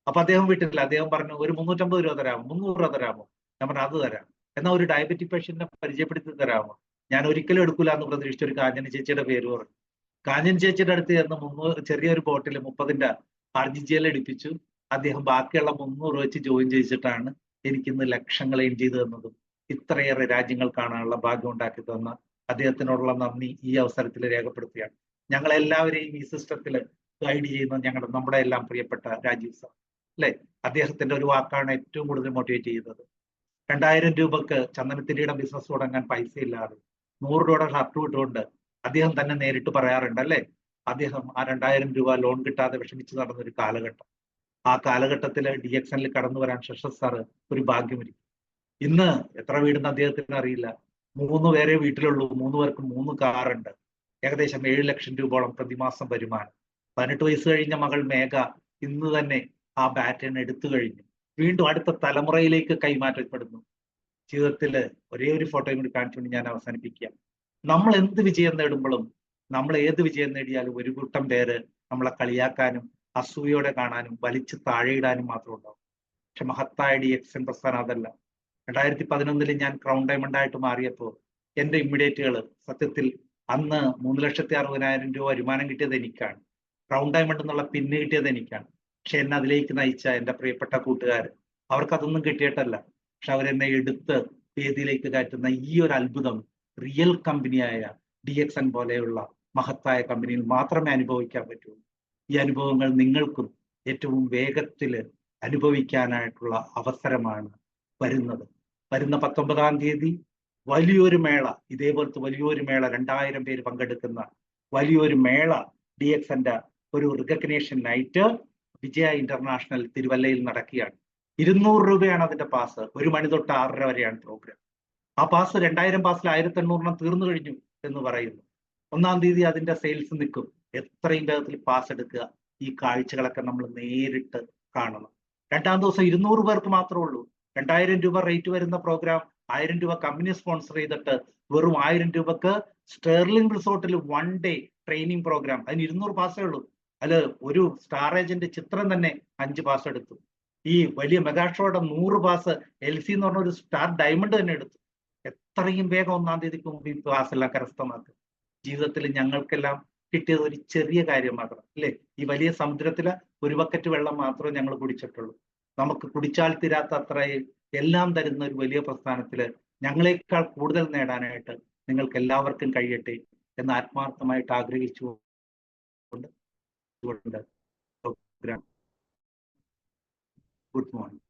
S2: അപ്പൊ അദ്ദേഹം വിട്ടിട്ടില്ല. അദ്ദേഹം പറഞ്ഞു ഒരു 350 രൂപ തരാമോ, 300 രൂപ തരാമോ? ഞാൻ പറഞ്ഞു അത് തരാം. എന്നാൽ ഒരു ഡയബറ്റിക് പേഷ്യന്റിനെ പരിചയപ്പെടുത്തി തരാമോ? ഞാൻ ഒരിക്കലും എടുക്കൂല എന്ന് പ്രതീക്ഷിച്ച ഒരു കാഞ്ഞന ചേച്ചിയുടെ പേര് പറഞ്ഞു. കാഞ്ഞൻ ചേച്ചിയുടെ അടുത്ത് ചെന്ന് ചെറിയൊരു ബോട്ടിൽ 30ന്റെ RGGL എടുപ്പിച്ചു. അദ്ദേഹം ബാക്കിയുള്ള 300 വെച്ച് ജോയിൻ ചെയ്യിച്ചിട്ടാണ് എനിക്കിന്ന് ലക്ഷങ്ങൾ എയിം ചെയ്തു തന്നതും ഇത്രയേറെ രാജ്യങ്ങൾ കാണാനുള്ള ഭാഗ്യം ഉണ്ടാക്കി തന്ന അദ്ദേഹത്തിനോടുള്ള നന്ദി ഈ അവസരത്തിൽ രേഖപ്പെടുത്തുകയാണ്. ഞങ്ങളെല്ലാവരെയും ഈ സിസ്റ്റത്തിൽ ഗൈഡ് ചെയ്യുന്ന നമ്മുടെ എല്ലാം പ്രിയപ്പെട്ട രാജീവ് സാർ അല്ലെ. അദ്ദേഹത്തിന്റെ ഒരു വാക്കാണ് ഏറ്റവും കൂടുതൽ മോട്ടിവേറ്റ് ചെയ്യുന്നത്. 2000 രൂപക്ക് ചന്ദനത്തിരിയുടെ ബിസിനസ് തുടങ്ങാൻ പൈസ ഇല്ലാതെ 100 രൂപയുടെ ഷർട്ട് ഇട്ടുകൊണ്ട് അദ്ദേഹം തന്നെ നേരിട്ട് പറയാറുണ്ട് അല്ലെ. അദ്ദേഹം ആ 2000 രൂപ ലോൺ കിട്ടാതെ വിഷമിച്ച് നടന്നൊരു കാലഘട്ടം. ആ കാലഘട്ടത്തിൽ DXNൽ കടന്നു വരാൻ ശശസ് സാറ് ഒരു ഭാഗ്യമൊരുക്കി. ഇന്ന് എത്ര വീടെന്ന് അദ്ദേഹത്തിന് അറിയില്ല. 3 പേരെ വീട്ടിലുള്ളൂ. 3 പേർക്കും 3 കാറുണ്ട്. ഏകദേശം 7 ലക്ഷം രൂപയോളം പ്രതിമാസം വരുമാനം. 18 വയസ്സ് കഴിഞ്ഞ മകൾ മേഘ ഇന്ന് തന്നെ ആ ബാറ്റൺ എടുത്തു കഴിഞ്ഞു. വീണ്ടും അടുത്ത തലമുറയിലേക്ക് കൈമാറ്റപ്പെടുന്നു. ജീവിതത്തിൽ ഒരേ ഒരു ഫോട്ടോയും കൂടി കാണിച്ചുകൊണ്ട് ഞാൻ അവസാനിപ്പിക്കുക. നമ്മൾ എന്ത് വിജയം നേടുമ്പോഴും, നമ്മൾ ഏത് വിജയം നേടിയാലും ഒരു കൂട്ടം പേര് നമ്മളെ കളിയാക്കാനും അസൂയോടെ കാണാനും വലിച്ചു താഴെയിടാനും മാത്രം ഉണ്ടാവും. പക്ഷെ മഹത്തായ DXN പ്രസ്ഥാനം അതല്ല. 2011 ഞാൻ ക്രൗൺ ഡയമണ്ട് ആയിട്ട് മാറിയപ്പോൾ എന്റെ ഇമ്മീഡിയറ്റുകൾ സത്യത്തിൽ അന്ന് 3,60,60,000 രൂപ വരുമാനം കിട്ടിയത് എനിക്കാണ്. ക്രൗൺ ഡയമണ്ട് എന്നുള്ള പിന്ന് കിട്ടിയത് എനിക്കാണ്. പക്ഷെ എന്നെ അതിലേക്ക് നയിച്ച എന്റെ പ്രിയപ്പെട്ട കൂട്ടുകാർ, അവർക്കതൊന്നും കിട്ടിയിട്ടല്ല. പക്ഷെ അവരെന്നെ എടുത്ത് വേദിയിലേക്ക് കയറ്റുന്ന ഈ ഒരു അത്ഭുതം റിയൽ കമ്പനിയായ DXN പോലെയുള്ള മഹത്തായ കമ്പനിയിൽ മാത്രമേ അനുഭവിക്കാൻ പറ്റുള്ളൂ. ഈ അനുഭവങ്ങൾ നിങ്ങൾക്കും ഏറ്റവും വേഗത്തിൽ അനുഭവിക്കാനായിട്ടുള്ള അവസരമാണ് വരുന്നത്. വരുന്ന 19-ാം തീയതി വലിയൊരു മേള, ഇതേപോലത്തെ വലിയൊരു മേള, 2000 പേര് പങ്കെടുക്കുന്ന വലിയൊരു മേള, DXNന്റെ ഒരു റിക്കഗ്നേഷൻ നൈറ്റ് വിജയ ഇന്റർനാഷണൽ തിരുവല്ലയിൽ നടക്കുകയാണ്. 200 രൂപയാണ് അതിന്റെ പാസ്. 1 മണി തൊട്ട് 6:30 വരെയാണ് പ്രോഗ്രാം. ആ പാസ് 2000 പാസിൽ 1800 തീർന്നു കഴിഞ്ഞു എന്ന് പറയുന്നു. 1-ാം തീയതി അതിന്റെ സെയിൽസ് നിൽക്കും. എത്രയും വേഗത്തിൽ പാസ് എടുക്കുക. ഈ കാഴ്ചകളൊക്കെ നമ്മൾ നേരിട്ട് കാണണം. 2-ാം ദിവസം 200 പേർക്ക് മാത്രമേ ഉള്ളൂ. 2000 രൂപ റേറ്റ് വരുന്ന പ്രോഗ്രാം 1000 രൂപ കമ്പനി സ്പോൺസർ ചെയ്തിട്ട് വെറും 1000 രൂപക്ക് സ്റ്റെർലിംഗ് റിസോർട്ടിൽ 1 ഡേ ട്രെയിനിങ് പ്രോഗ്രാം. അതിന് 200 പാസേ ഉള്ളൂ. അതിൽ ഒരു സ്റ്റാർ ഏജന്റ് ചിത്രം തന്നെ 5 പാസ് എടുത്തു. ഈ വലിയ മെഗാ ഷോയുടെ 100 പാസ് LC എന്ന് പറഞ്ഞ ഒരു സ്റ്റാർ ഡയമണ്ട് തന്നെ എടുത്തു. എത്രയും വേഗം 1-ാം തീയതിക്ക് മുമ്പ് ഈ പാസ് എല്ലാം കരസ്ഥമാക്കുക. ജീവിതത്തിൽ ഞങ്ങൾക്കെല്ലാം കിട്ടിയത് ഒരു ചെറിയ കാര്യം മാത്രം അല്ലേ. ഈ വലിയ സമുദ്രത്തിലെ ഒരു ബക്കറ്റ് വെള്ളം മാത്രമേ ഞങ്ങൾ കുടിച്ചിട്ടുള്ളൂ. നമുക്ക് കുടിച്ചാൽ തീരാത്ത അത്രയും എല്ലാം തരുന്ന ഒരു വലിയ പ്രസ്ഥാനത്തില് ഞങ്ങളെക്കാൾ കൂടുതൽ നേടാനായിട്ട് നിങ്ങൾക്ക് എല്ലാവർക്കും കഴിയട്ടെ എന്ന് ആത്മാർത്ഥമായിട്ട് ആഗ്രഹിച്ചുകൊണ്ട് ഗുഡ് മോർണിംഗ്.